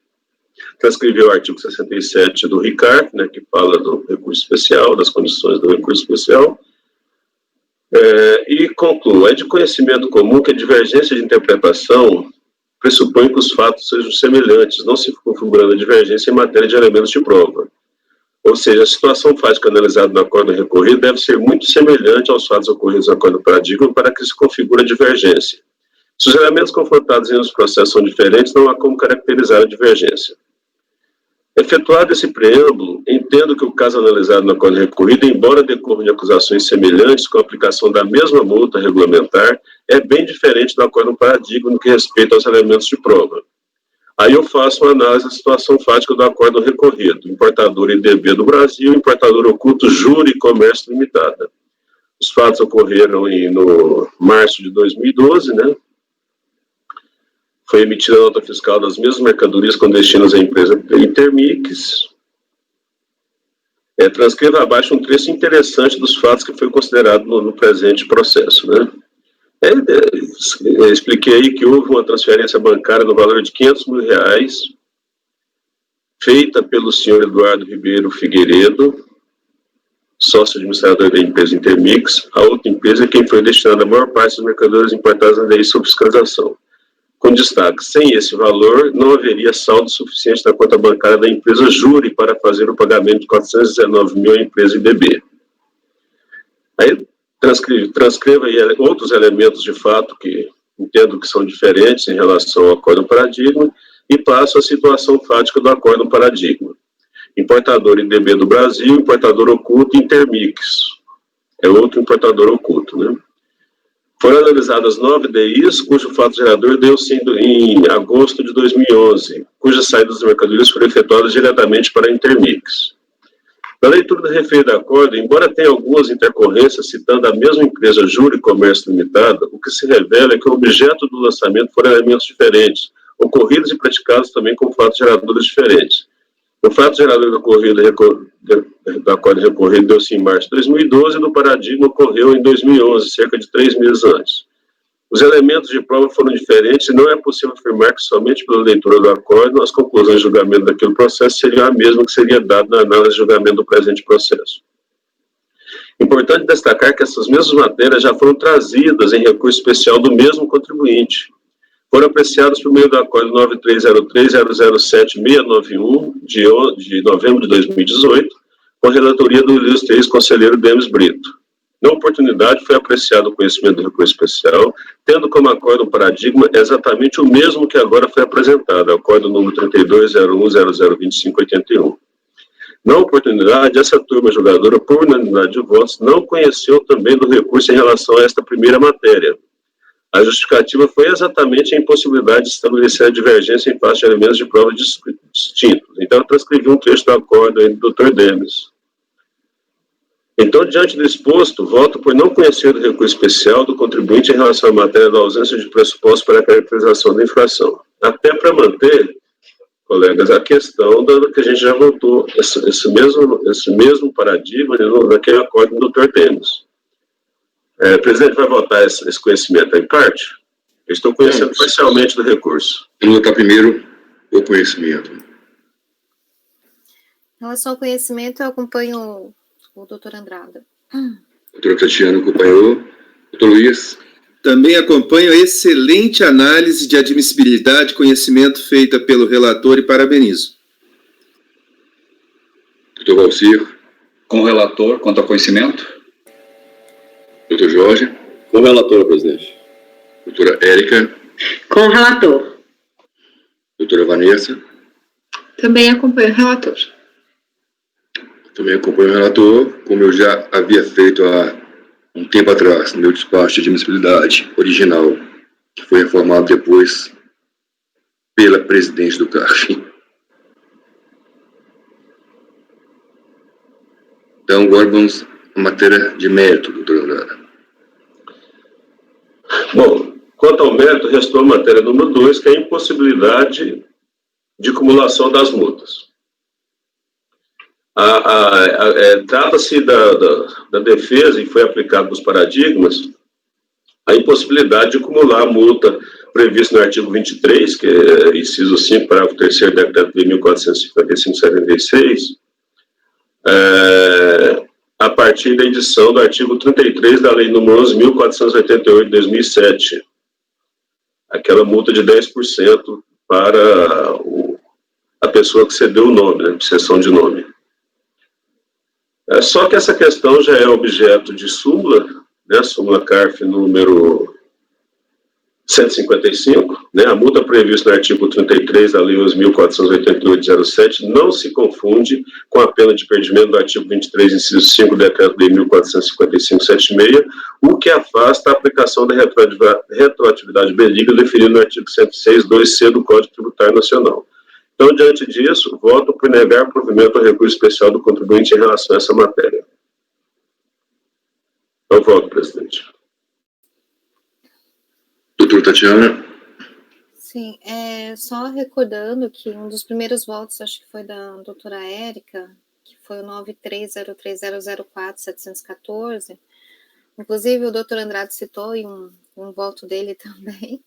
Transcrevi o artigo 67 do RICAR, né, que fala do recurso especial, das condições do recurso especial, e concluo, é de conhecimento comum que a divergência de interpretação pressupõe que os fatos sejam semelhantes, não se configurando a divergência em matéria de elementos de prova. Ou seja, a situação fática analisada no acordo recorrido deve ser muito semelhante aos fatos ocorridos no acordo paradigma para que se configure a divergência. Se os elementos confrontados em um processo são diferentes, não há como caracterizar a divergência. Efetuado esse preâmbulo, entendo que o caso analisado no acordo recorrido, embora decorra de acusações semelhantes com a aplicação da mesma multa regulamentar, é bem diferente do acordo paradigma no que respeita aos elementos de prova. Aí eu faço uma análise da situação fática do acordo recorrido, importador IDB do Brasil, importador oculto Jura e Comércio Limitada. Os fatos ocorreram no março de 2012, né? Foi emitida a nota fiscal das mesmas mercadorias com destinos à empresa Intermix. Transcreva abaixo um trecho interessante dos fatos que foi considerado no presente processo, né? Expliquei aí que houve uma transferência bancária no valor de R$500 mil, feita pelo senhor Eduardo Ribeiro Figueiredo, sócio administrador da empresa Intermix, a outra empresa quem foi destinada a maior parte das mercadorias importadas na lei sob fiscalização. Com destaque, sem esse valor, não haveria saldo suficiente na conta bancária da empresa Júri para fazer o pagamento de R$419 mil à empresa IDB. Aí, transcreva aí outros elementos de fato que entendo que são diferentes em relação ao acordo paradigma e passo a situação fática do acordo paradigma. Importador IDB do Brasil, importador oculto Intermix. É outro importador oculto, né? Foram analisadas 9 DIs, cujo fato gerador deu-se em agosto de 2011, cujas saídas das mercadorias foram efetuadas diretamente para a Intermix. Na leitura do referido acordo, embora tenha algumas intercorrências citando a mesma empresa Jura e Comércio Limitada, o que se revela é que o objeto do lançamento foram elementos diferentes, ocorridos e praticados também com fatos geradores diferentes. O fato gerador do acordo recorrido deu-se em março de 2012 e do paradigma ocorreu em 2011, cerca de 3 meses antes. Os elementos de prova foram diferentes e não é possível afirmar que somente pela leitura do acordo as conclusões de julgamento daquele processo seriam a mesma que seria dada na análise de julgamento do presente processo. Importante destacar que essas mesmas matérias já foram trazidas em recurso especial do mesmo contribuinte. Foram apreciados por meio do acordo 9303-007-691 de novembro de 2018, com a relatoria do ilustre ex-conselheiro Demis Brito. Na oportunidade, foi apreciado o conhecimento do recurso especial, tendo como acordo um paradigma exatamente o mesmo que agora foi apresentado, acordo número 3201002581. Na oportunidade, essa turma julgadora, por unanimidade de votos, não conheceu também do recurso em relação a esta primeira matéria. A justificativa foi exatamente a impossibilidade de estabelecer a divergência em face de elementos de prova distintos. Então, eu transcrevi um trecho do acordo aí do Dr. Demis. Então, diante do exposto, voto por não conhecer do recurso especial do contribuinte em relação à matéria da ausência de pressuposto para a caracterização da infração. Até para manter, colegas, a questão da que a gente já voltou, esse mesmo paradigma naquele acordo do Dr. Demis. Presidente, vai votar esse conhecimento em parte? Eu estou conhecendo parcialmente do recurso. Vamos votar primeiro o conhecimento. Em relação ao conhecimento, eu acompanho o doutor Andrada. Doutora Tatiana acompanhou. Doutor Luiz. Também acompanho a excelente análise de admissibilidade e conhecimento feita pelo relator e parabenizo. Doutor Valcir. Com o relator, quanto ao conhecimento. Doutor Jorge. Com o relator, presidente. Doutora Érica. Com o relator. Doutora Vanessa. Também acompanho o relator. Também acompanho o relator, como eu já havia feito há um tempo atrás, no meu despacho de admissibilidade original, que foi reformado depois pela presidente do CARF. Então, agora vamos à matéria de mérito, doutor Andrada. Bom, quanto ao mérito, restou a matéria número 2, que é a impossibilidade de acumulação das multas. Trata-se da defesa, e foi aplicado nos paradigmas, a impossibilidade de acumular a multa prevista no artigo 23, que é inciso 5, parágrafo 3º, decreto de 1455/76, a partir da edição do artigo 33 da lei número 11.488 de 2007, aquela multa de 10% para a pessoa que cedeu o nome, né, cessão de nome. Só que essa questão já é objeto de súmula, né, súmula CARF número 155, né, a multa prevista no artigo 33 da lei 11.488/07 não se confunde com a pena de perdimento do artigo 23, inciso 5 do decreto de 1455/76, o que afasta a aplicação da retroatividade benigna definida no artigo 106, 2C do Código Tributário Nacional. Então, diante disso, voto por negar provimento ao recurso especial do contribuinte em relação a essa matéria. Eu voto, presidente. Doutora Tatiana. Sim, só recordando que um dos primeiros votos, acho que foi da doutora Érica, que foi o 9303004714, inclusive o doutor Andrade citou em um voto dele também,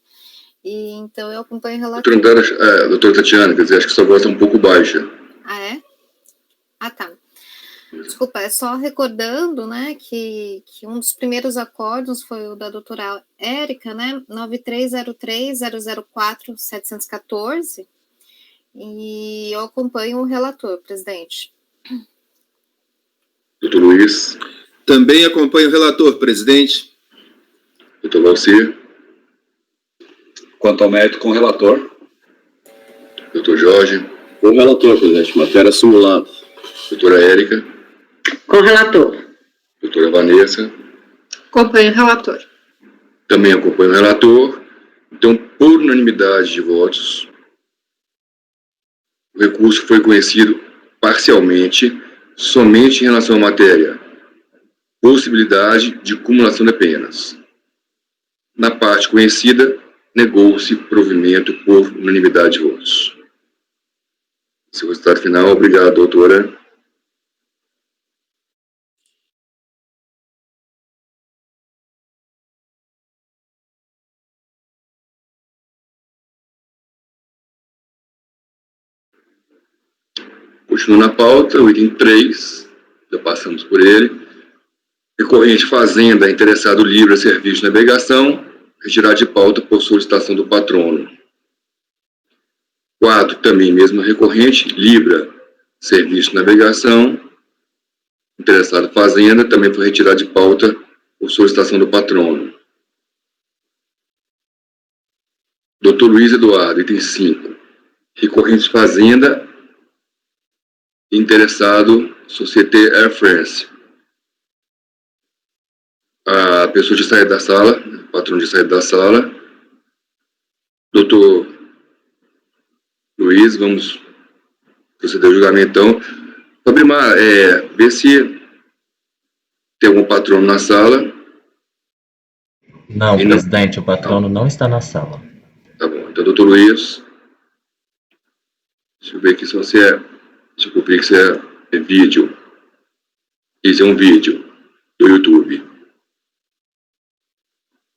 e então eu acompanho o relatório. Doutora Tatiana, quer dizer, acho que sua voz é um pouco baixa. Ah, é? Ah, tá. Desculpa, é só recordando, né, que um dos primeiros acordos foi o da doutora Érica, né, 9303004714, e eu acompanho o relator, presidente. Doutor Luiz. Também acompanho o relator, presidente. Doutor Valcir. Quanto ao mérito, com o relator. Doutor Jorge. Com o relator, presidente. Matéria simulada. Doutora Érica. Com o relator. Doutora Vanessa. Acompanho o relator. Também acompanho o relator. Então, por unanimidade de votos, o recurso foi conhecido parcialmente, somente em relação à matéria possibilidade de cumulação de penas. Na parte conhecida, negou-se provimento por unanimidade de votos. Esse é o resultado final. Obrigado, doutora. Continuando na pauta, o item 3, já passamos por ele. Recorrente Fazenda, interessado livre a serviço de navegação, retirar de pauta por solicitação do patrono. 4, também mesmo recorrente, Libra, serviço de navegação, interessado Fazenda, também foi retirado de pauta por solicitação do patrono. Dr. Luiz Eduardo, item 5, recorrente Fazenda, interessado Société Air France. A pessoa de sair da sala, o patrão de sair da sala. Doutor Luiz, vamos proceder ao julgamento então. Fabrimar, ver se tem algum patrono na sala. Não, presidente, o patrono não está na sala. Tá bom, então, doutor Luiz, deixa eu ver aqui se você descobri que isso é vídeo. Isso é um vídeo do YouTube.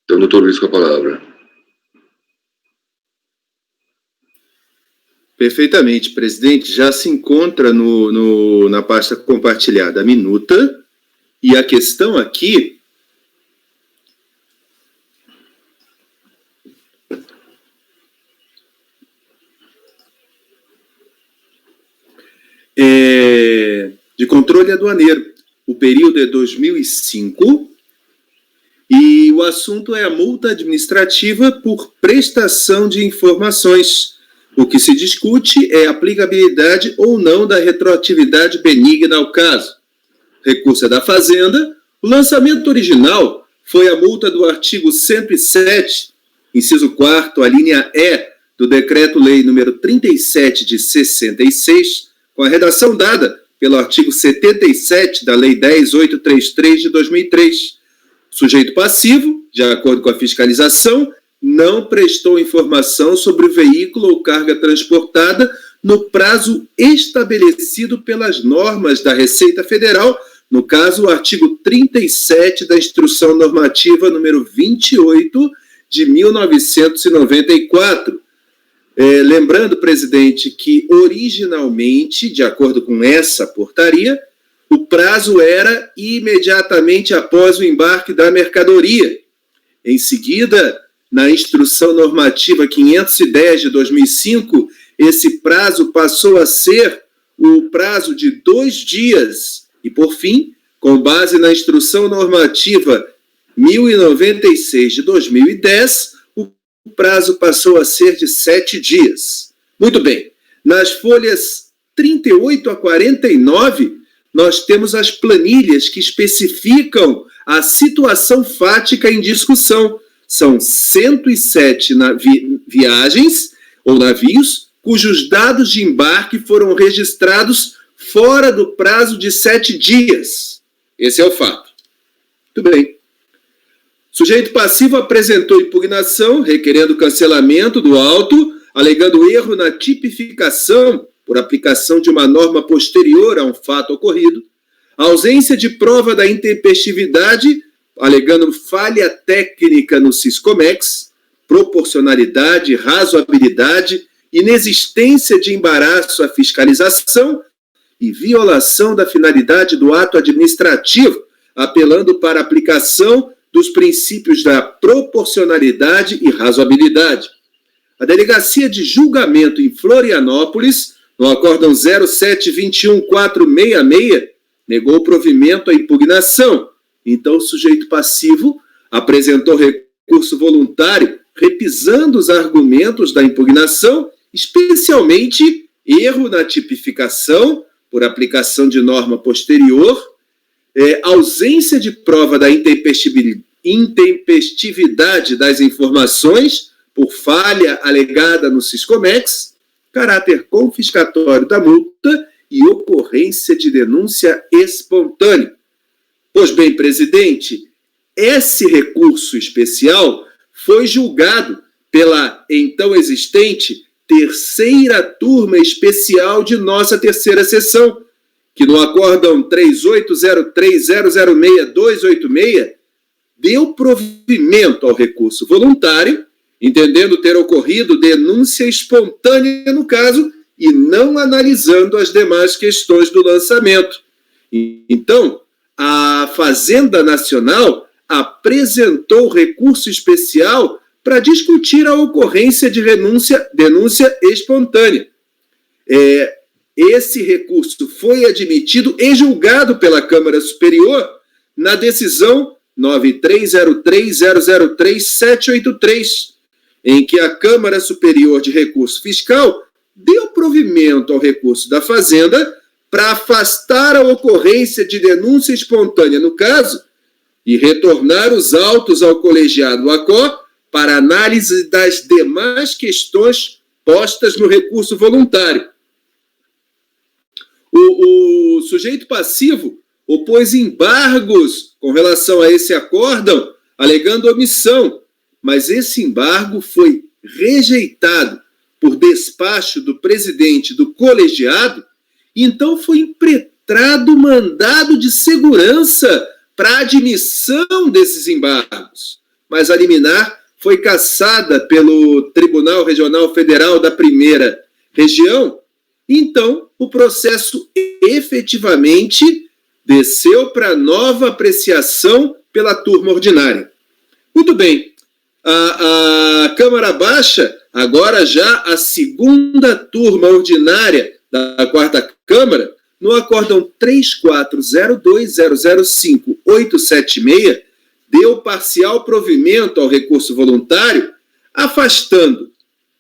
Então, doutor Luiz, com a palavra. Perfeitamente, presidente. Já se encontra na pasta compartilhada a minuta. E a questão aqui é de controle aduaneiro. O período é 2005. E o assunto é a multa administrativa por prestação de informações O que se discute é a aplicabilidade ou não da retroatividade benigna ao caso. Recurso é da Fazenda. O lançamento original foi a multa do artigo 107, inciso 4º, a linha E, do Decreto-Lei número 37 de 66, com a redação dada pelo artigo 77 da Lei 10.833 de 2003. O sujeito passivo, de acordo com a fiscalização, não prestou informação sobre o veículo ou carga transportada no prazo estabelecido pelas normas da Receita Federal, no caso, o artigo 37 da Instrução Normativa número 28 de 1994. Lembrando, presidente, que originalmente, de acordo com essa portaria, o prazo era imediatamente após o embarque da mercadoria. Em seguida, na Instrução Normativa 510 de 2005, esse prazo passou a ser o prazo de 2 dias. E, por fim, com base na Instrução Normativa 1096 de 2010, o prazo passou a ser de 7 dias. Muito bem. Nas folhas 38 a 49, nós temos as planilhas que especificam a situação fática em discussão. São 107 viagens ou navios cujos dados de embarque foram registrados fora do prazo de 7 dias. Esse é o fato. Muito bem. Sujeito passivo apresentou impugnação, requerendo cancelamento do auto, alegando erro na tipificação por aplicação de uma norma posterior a um fato ocorrido, ausência de prova da intempestividade, alegando falha técnica no Siscomex, proporcionalidade, razoabilidade, inexistência de embaraço à fiscalização e violação da finalidade do ato administrativo, apelando para a aplicação dos princípios da proporcionalidade e razoabilidade. A Delegacia de Julgamento em Florianópolis, no acórdão 07-21-466, negou o provimento à impugnação. Então, o sujeito passivo apresentou recurso voluntário, repisando os argumentos da impugnação, especialmente erro na tipificação, por aplicação de norma posterior, ausência de prova da intempestividade das informações, por falha alegada no Siscomex, caráter confiscatório da multa e ocorrência de denúncia espontânea. Pois bem, presidente, esse recurso especial foi julgado pela então existente terceira turma especial de nossa terceira sessão, que no acórdão 3803006286 deu provimento ao recurso voluntário, entendendo ter ocorrido denúncia espontânea no caso e não analisando as demais questões do lançamento. Então, a Fazenda Nacional apresentou recurso especial para discutir a ocorrência de denúncia espontânea. Esse recurso foi admitido e julgado pela Câmara Superior na decisão 9303003783, em que a Câmara Superior de Recurso Fiscal deu provimento ao recurso da Fazenda para afastar a ocorrência de denúncia espontânea no caso e retornar os autos ao colegiado ACO para análise das demais questões postas no recurso voluntário. O sujeito passivo opôs embargos com relação a esse acórdão, alegando omissão, mas esse embargo foi rejeitado por despacho do presidente do colegiado, e então foi impetrado mandado de segurança para admissão desses embargos, mas a liminar foi cassada pelo Tribunal Regional Federal da Primeira Região. Então, o processo efetivamente desceu para nova apreciação pela turma ordinária. Muito bem, a Câmara Baixa, agora já a segunda turma ordinária da quarta Câmara, no acórdão 3402005876, deu parcial provimento ao recurso voluntário, afastando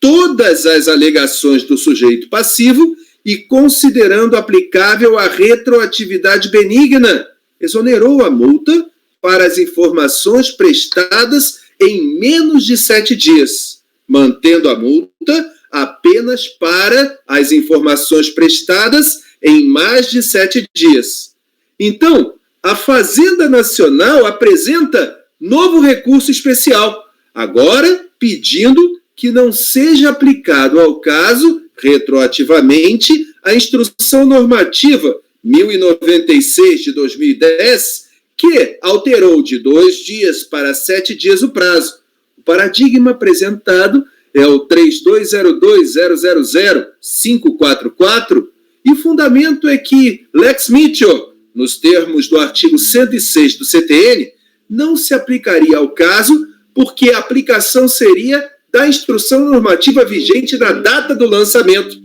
todas as alegações do sujeito passivo e considerando aplicável a retroatividade benigna, exonerou a multa para as informações prestadas em menos de 7 dias, mantendo a multa apenas para as informações prestadas em mais de 7 dias. Então, a Fazenda Nacional apresenta novo recurso especial, agora pedindo que não seja aplicado ao caso, retroativamente, a Instrução Normativa 1096 de 2010, que alterou de 2 dias para 7 dias o prazo. O paradigma apresentado é o 3202000544 e o fundamento é que Lex Mitchell, nos termos do artigo 106 do CTN, não se aplicaria ao caso porque a aplicação seria da instrução normativa vigente na data do lançamento.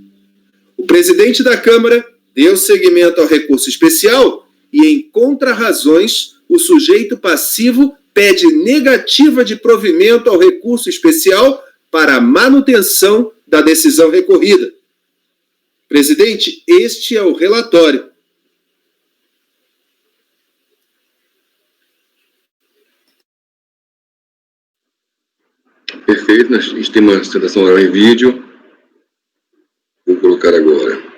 O presidente da Câmara deu seguimento ao recurso especial e, em contrarrazões, o sujeito passivo pede negativa de provimento ao recurso especial para a manutenção da decisão recorrida. Presidente, este é o relatório. Perfeito, a gente tem uma sustentação oral em vídeo. Vou colocar agora.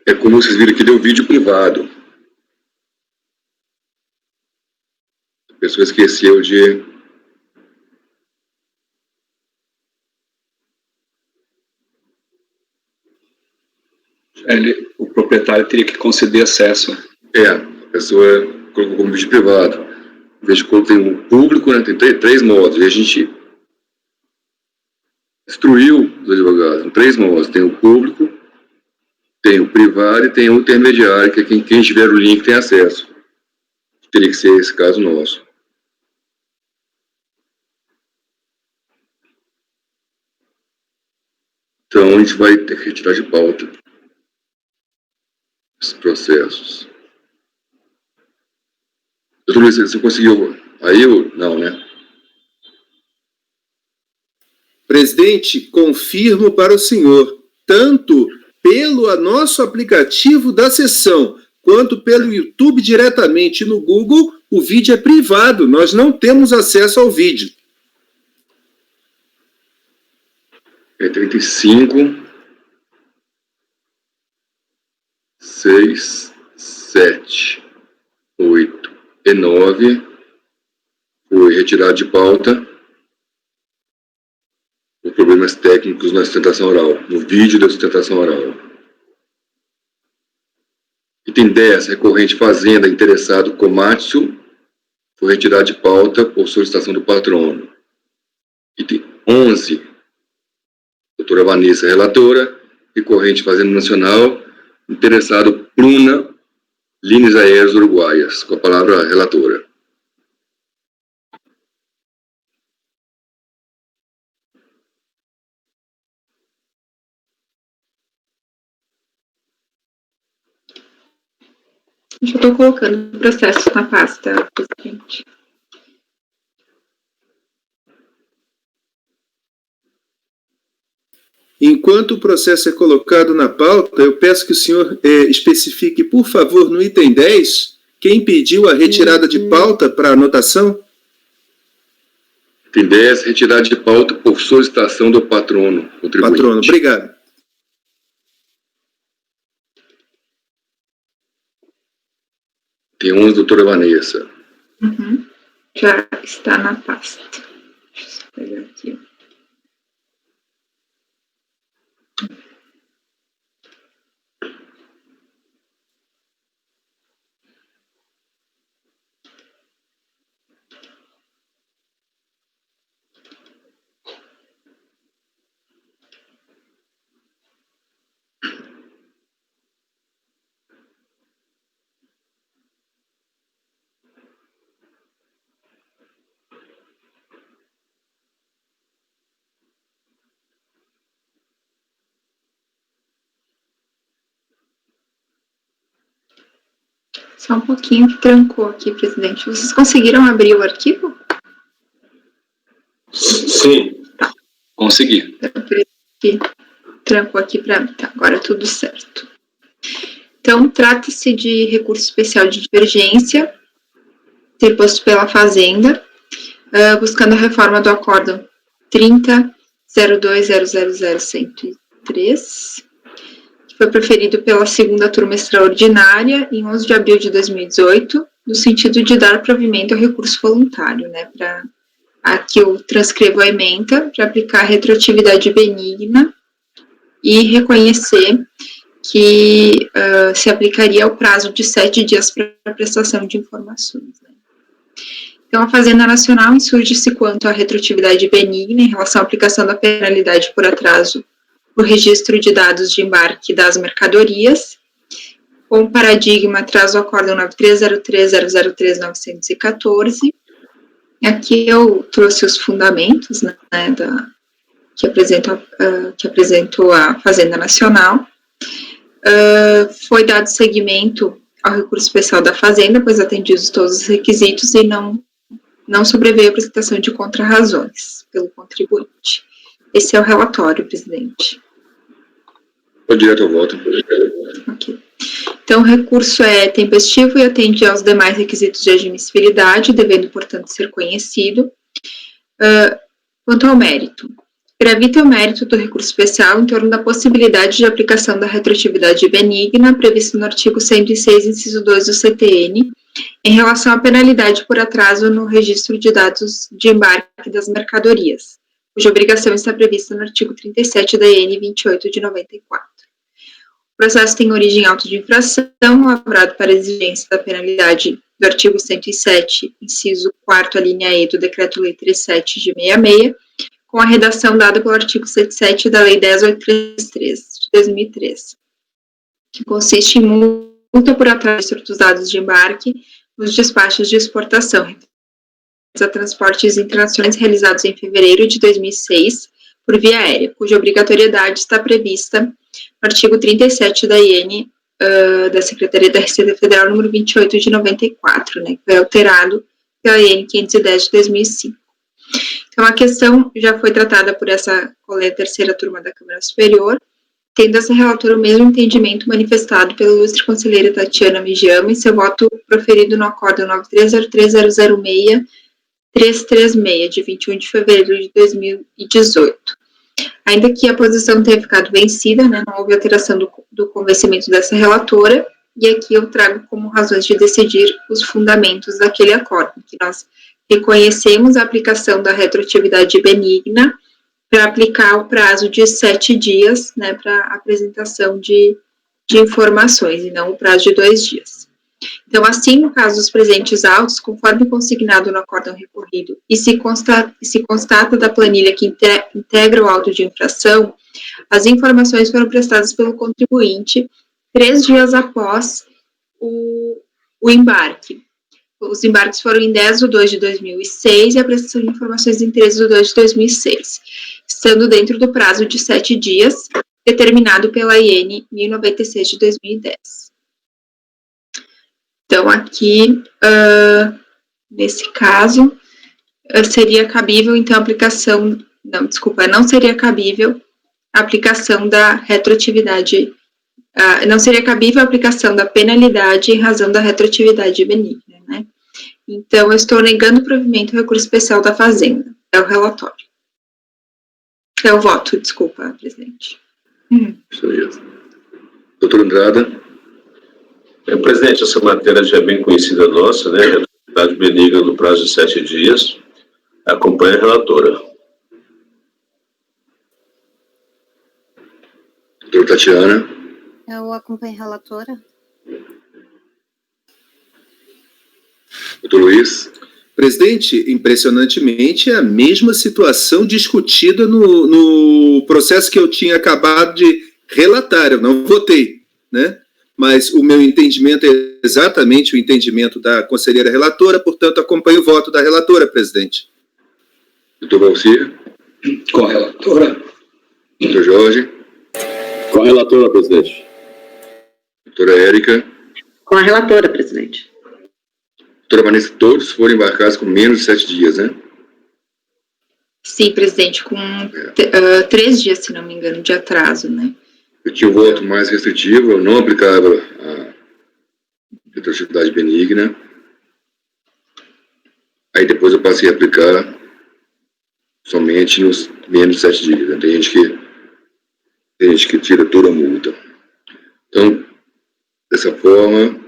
É como vocês viram aqui, deu vídeo privado. A pessoa esqueceu de... O proprietário teria que conceder acesso. A pessoa colocou como vídeo privado. Em vez de colocar, tem um público, né? Tem três modos. E a gente instruiu os advogados em 3 modos. Tem o público, tem o privado e tem o intermediário, que é quem tiver o link tem acesso. Teria que ser esse caso nosso. Então, a gente vai ter que retirar de pauta esses processos. Doutor Luiz, você conseguiu? Aí eu... Não, né? Presidente, confirmo para o senhor, tanto pelo nosso aplicativo da sessão, quanto pelo YouTube diretamente no Google, o vídeo é privado, nós não temos acesso ao vídeo. É 35, 6, 7, 8 e 9. Foi retirado de pauta por problemas técnicos na sustentação oral, no vídeo da sustentação oral. Item 10, recorrente Fazenda interessado Komatsu, foi retirado de pauta por solicitação do patrono. Item 11, doutora Vanessa, relatora, recorrente Fazenda Nacional, interessado Bruna Linhas Aéreas Uruguaias. Com a palavra, a relatora. Já estou colocando o processo na pasta, presidente. Enquanto o processo é colocado na pauta, eu peço que o senhor especifique, por favor, no item 10, quem pediu a retirada de pauta para anotação? Item 10, retirada de pauta por solicitação do patrono contribuinte. Patrono, obrigado. Tem 11, doutora Vanessa. Já está na pasta. Deixa eu pegar aqui. Só um pouquinho que trancou aqui, presidente. Vocês conseguiram abrir o arquivo? Sim. Tá. Consegui. Trancou aqui para mim. Tá, agora tudo certo. Então, trata-se de recurso especial de divergência, interposto pela Fazenda, buscando a reforma do acórdão 30.02.000.103, que foi proferido pela segunda turma extraordinária em 11 de abril de 2018, no sentido de dar provimento ao recurso voluntário, né, para aqui eu transcrevo a ementa para aplicar a retroatividade benigna e reconhecer que se aplicaria o prazo de 7 dias para a prestação de informações. Né. Então, a Fazenda Nacional insurge-se quanto à retroatividade benigna em relação à aplicação da penalidade por atraso no registro de dados de embarque das mercadorias, com o paradigma traz o acórdão 9303.003.914. Aqui eu trouxe os fundamentos, né, que apresentou a Fazenda Nacional. Foi dado seguimento ao recurso especial da Fazenda, pois atendidos todos os requisitos e não sobreveio a apresentação de contrarrazões pelo contribuinte. Esse é o relatório, presidente. Pode direto ao voto. Ok. Então, o recurso é tempestivo e atende aos demais requisitos de admissibilidade, devendo, portanto, ser conhecido. Quanto ao mérito, gravita o mérito do recurso especial em torno da possibilidade de aplicação da retroatividade benigna, prevista no artigo 106, inciso 2 do CTN, em relação à penalidade por atraso no registro de dados de embarque das mercadorias, cuja obrigação está prevista no artigo 37 da EN 28 de 94. O processo tem origem em auto de infração, lavrado para exigência da penalidade do artigo 107, inciso 4º, a linha E do Decreto-Lei 37 de 66, com a redação dada pelo artigo 77 da Lei 10.833, de 2003, que consiste em multa por atraso dos dados de embarque nos despachos de exportação, a transportes internacionais realizados em fevereiro de 2006 por via aérea, cuja obrigatoriedade está prevista no artigo 37 da IN da Secretaria da Receita Federal, número 28 de 94, né, que foi alterado pela IN 510 de 2005. Então, a questão já foi tratada por essa terceira turma da Câmara Superior, tendo essa relatora o mesmo entendimento manifestado pela ilustre conselheira Tatiana Mijama em seu voto proferido no acórdão 93.03006.336, de 21 de fevereiro de 2018. Ainda que a posição tenha ficado vencida, né, não houve alteração do convencimento dessa relatora, e aqui eu trago como razões de decidir os fundamentos daquele acórdão, que nós reconhecemos a aplicação da retroatividade benigna para aplicar o prazo de 7 dias, né, para apresentação de informações, e não o prazo de 2 dias. Então, assim, no caso dos presentes autos, conforme consignado no acórdão recorrido, e se constata da planilha que integra o auto de infração, as informações foram prestadas pelo contribuinte 3 dias após o embarque. Os embarques foram em 10 de 2 de 2006 e a prestação de informações em 13 de 2 de 2006, estando dentro do prazo de 7 dias, determinado pela IN 1096 de 2010. Então, aqui, nesse caso, seria cabível, então, a aplicação... não seria cabível a aplicação da retroatividade... não seria cabível a aplicação da penalidade em razão da retroatividade benigna, né? Então, eu estou negando o provimento ao recurso especial da Fazenda. É o relatório. É o voto, desculpa, presidente. Isso aí. Doutor Andrada. Presidente, essa matéria já é bem conhecida nossa, né? Retroatividade benigna no prazo de 7 dias. Acompanha a relatora. Doutora Tatiana. Eu acompanho a relatora. Doutor Luiz. Presidente, impressionantemente, é a mesma situação discutida no processo que eu tinha acabado de relatar. Eu não votei, né? Mas o meu entendimento é exatamente o entendimento da conselheira relatora, portanto, acompanho o voto da relatora, presidente. Doutor Valcir. Com a relatora. Doutor Jorge. Com a relatora, presidente. Doutora Érica. Com a relatora, presidente. Doutora Vanessa, todos foram embarcados com menos de 7 dias, né? Sim, presidente, com 3 dias, se não me engano, de atraso, né? Eu tinha um voto mais restritivo, eu não aplicava a retroatividade benigna. Aí depois eu passei a aplicar somente nos menos de 7 dias. Né? Tem gente que tira toda a multa. Então, dessa forma,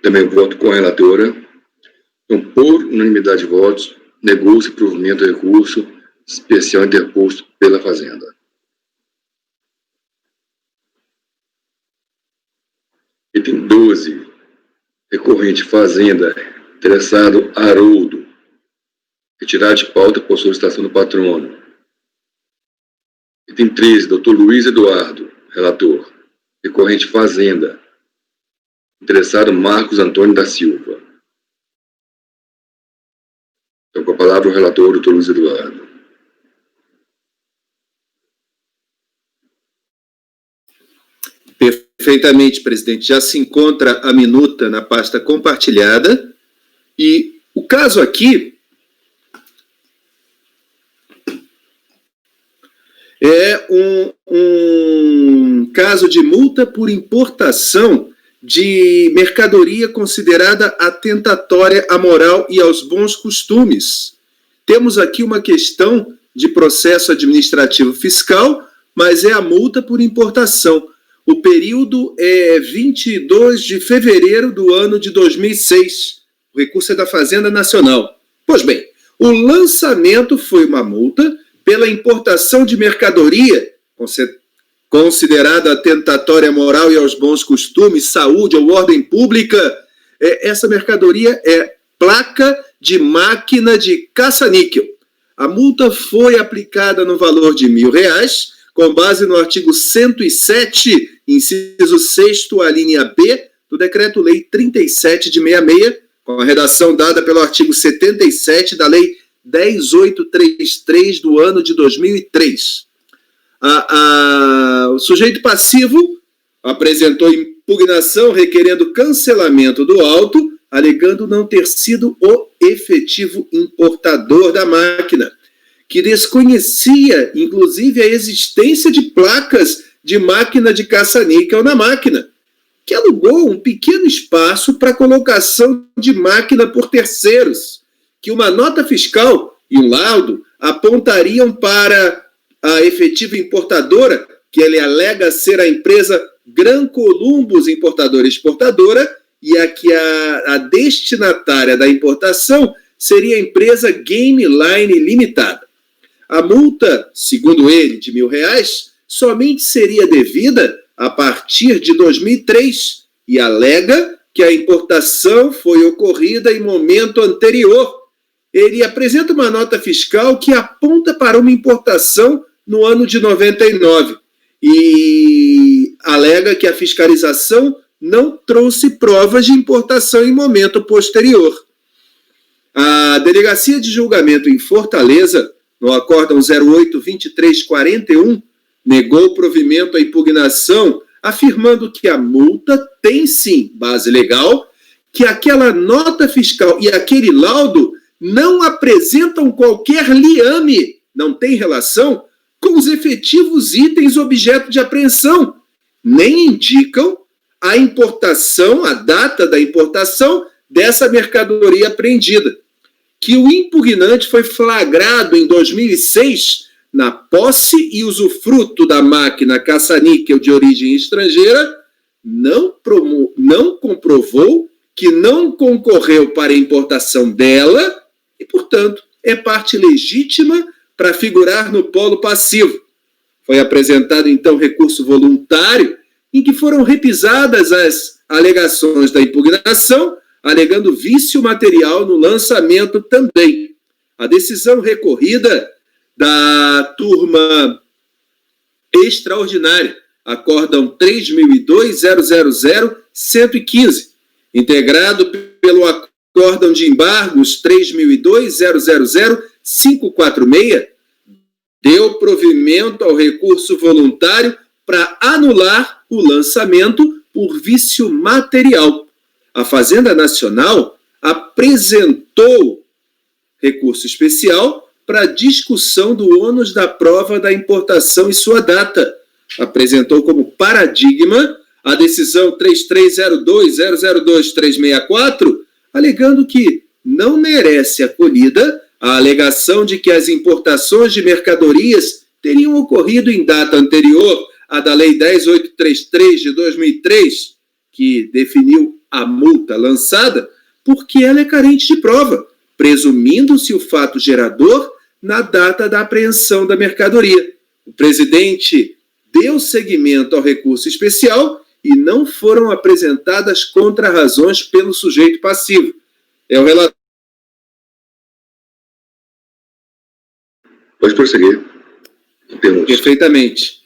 também voto com a relatora. Então, por unanimidade de votos, negou-se o provimento do recurso especial interposto pela Fazenda. Item 12. Recorrente Fazenda, interessado Haroldo. Retirado de pauta por solicitação do patrono. Item 13. Doutor Luiz Eduardo, relator. Recorrente Fazenda. Interessado Marcos Antônio da Silva. Então, com a palavra o relator, doutor Luiz Eduardo. Perfeitamente, presidente. Já se encontra a minuta na pasta compartilhada. E o caso aqui é um caso de multa por importação de mercadoria considerada atentatória à moral e aos bons costumes. Temos aqui uma questão de processo administrativo fiscal, mas é a multa por importação. O período é 22 de fevereiro do ano de 2006. O recurso é da Fazenda Nacional. Pois bem, o lançamento foi uma multa pela importação de mercadoria considerada atentatória à moral e aos bons costumes, saúde ou ordem pública. Essa mercadoria é placa de máquina de caça-níquel. A multa foi aplicada no valor de R$1.000, com base no artigo 107, inciso 6º, a linha B, do Decreto-Lei 37 de 66, com a redação dada pelo artigo 77 da Lei 10.833 do ano de 2003. O sujeito passivo apresentou impugnação requerendo cancelamento do auto, alegando não ter sido o efetivo importador da máquina, que desconhecia, inclusive, a existência de placas de máquina de caça-níquel na máquina, que alugou um pequeno espaço para colocação de máquina por terceiros, que uma nota fiscal e um laudo apontariam para a efetiva importadora, que ele alega ser a empresa Gran Columbus Importadora e Exportadora, e a destinatária da importação seria a empresa Game Line Limitada. A multa, segundo ele, de R$1.000, somente seria devida a partir de 2003 e alega que a importação foi ocorrida em momento anterior. Ele apresenta uma nota fiscal que aponta para uma importação no ano de 99 e alega que a fiscalização não trouxe provas de importação em momento posterior. A Delegacia de Julgamento em Fortaleza, no acórdão 08-2341, negou o provimento à impugnação, afirmando que a multa tem sim base legal que aquela nota fiscal e aquele laudo não apresentam qualquer liame, não tem relação com os efetivos itens objeto de apreensão, nem indicam a importação, a data da importação dessa mercadoria apreendida, que o impugnante foi flagrado em 2006 na posse e usufruto da máquina caça-níquel de origem estrangeira, não comprovou que não concorreu para a importação dela e, portanto, é parte legítima para figurar no polo passivo. Foi apresentado, então, recurso voluntário em que foram repisadas as alegações da impugnação, alegando vício material no lançamento também. A decisão recorrida da turma extraordinária, acórdão 3002-000-115, integrado pelo acórdão de embargos 3002-000-546, deu provimento ao recurso voluntário para anular o lançamento por vício material. A Fazenda Nacional apresentou recurso especial para discussão do ônus da prova da importação e sua data. Apresentou como paradigma a decisão 3302-002-364, alegando que não merece acolhida a alegação de que as importações de mercadorias teriam ocorrido em data anterior à da Lei 10.833 de 2003, que definiu a multa lançada, porque ela é carente de prova, presumindo-se o fato gerador na data da apreensão da mercadoria. O presidente deu seguimento ao recurso especial e não foram apresentadas contrarrazões pelo sujeito passivo. É o relator. Pode prosseguir. Perfeitamente.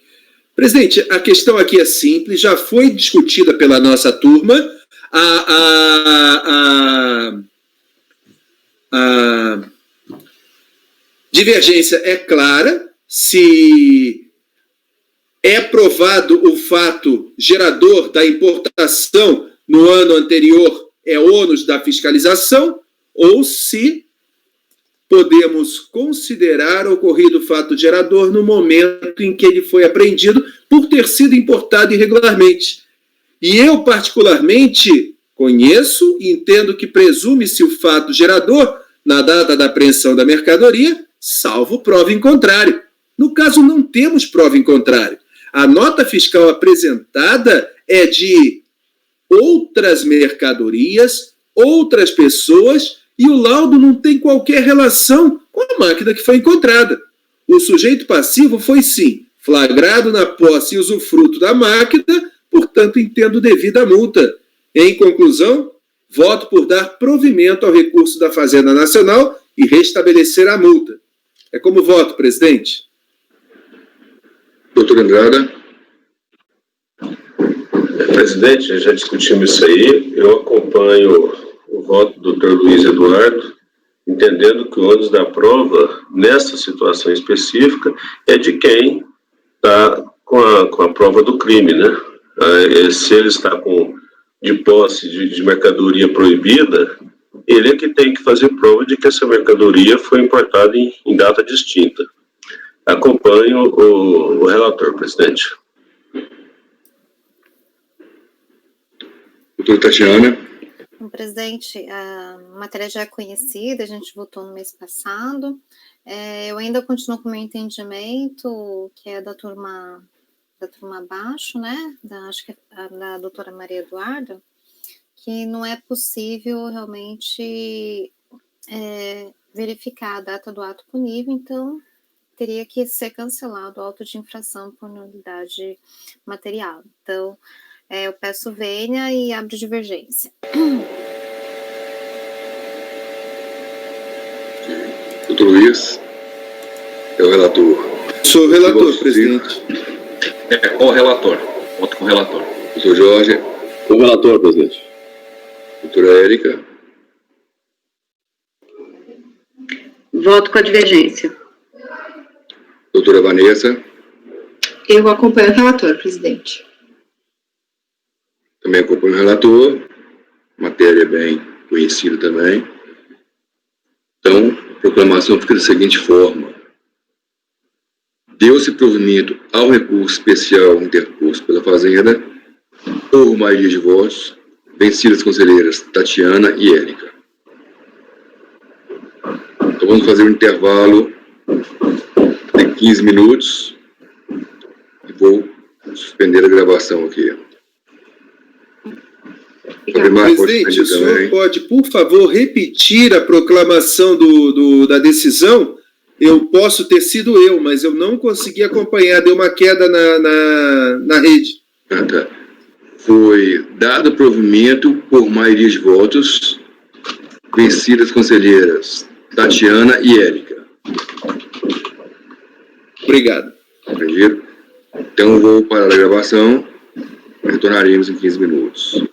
Presidente, a questão aqui é simples, já foi discutida pela nossa turma. A divergência é clara. Se é provado o fato gerador da importação no ano anterior, é ônus da fiscalização, ou se podemos considerar ocorrido o fato gerador no momento em que ele foi apreendido por ter sido importado irregularmente. E eu, particularmente, conheço e entendo que presume-se o fato gerador na data da apreensão da mercadoria, salvo prova em contrário. No caso, não temos prova em contrário. A nota fiscal apresentada é de outras mercadorias, outras pessoas, e o laudo não tem qualquer relação com a máquina que foi encontrada. O sujeito passivo foi, sim, flagrado na posse e usufruto da máquina, portanto, entendo devida a multa. Em conclusão, voto por dar provimento ao recurso da Fazenda Nacional e restabelecer a multa. É como voto, presidente. Doutor Andrada. Presidente, já discutimos isso aí. Eu acompanho o voto do Dr. Luiz Eduardo, entendendo que o ônus da prova, nessa situação específica, é de quem está com a prova do crime, né? Se ele está de posse de mercadoria proibida, ele é que tem que fazer prova de que essa mercadoria foi importada em data distinta. Acompanho o relator, presidente. Doutora Tatiana. Presidente, a matéria já é conhecida, a gente votou no mês passado. Eu ainda continuo com o meu entendimento, que é da turma abaixo, né? Acho que é da doutora Maria Eduarda, que não é possível realmente verificar a data do ato punível, então teria que ser cancelado o auto de infração por nulidade material. Então, eu peço vênia e abro divergência. Doutor Luiz, é o relator. Sou o relator, presidente. Com o relator. Voto com o relator. Doutor Jorge. Com o relator, presidente. Doutora Érica. Voto com a divergência. Doutora Vanessa. Eu acompanho o relator, presidente. Também acompanho o relator. matéria bem conhecida também. Então, a proclamação fica da seguinte forma: deu-se provimento ao recurso especial interposto pela Fazenda por maioria de votos, vencidas as conselheiras Tatiana e Érica. Então, vamos fazer um intervalo de 15 minutos e vou suspender a gravação aqui. Presidente, o senhor pode, por favor, repetir a proclamação da decisão? Eu posso ter sido eu, mas eu não consegui acompanhar, deu uma queda na rede. Ah, tá. Foi dado provimento por maioria de votos, vencidas as conselheiras Tatiana e Érica. Obrigado. Entendido? Então, vou parar a gravação, retornaremos em 15 minutos.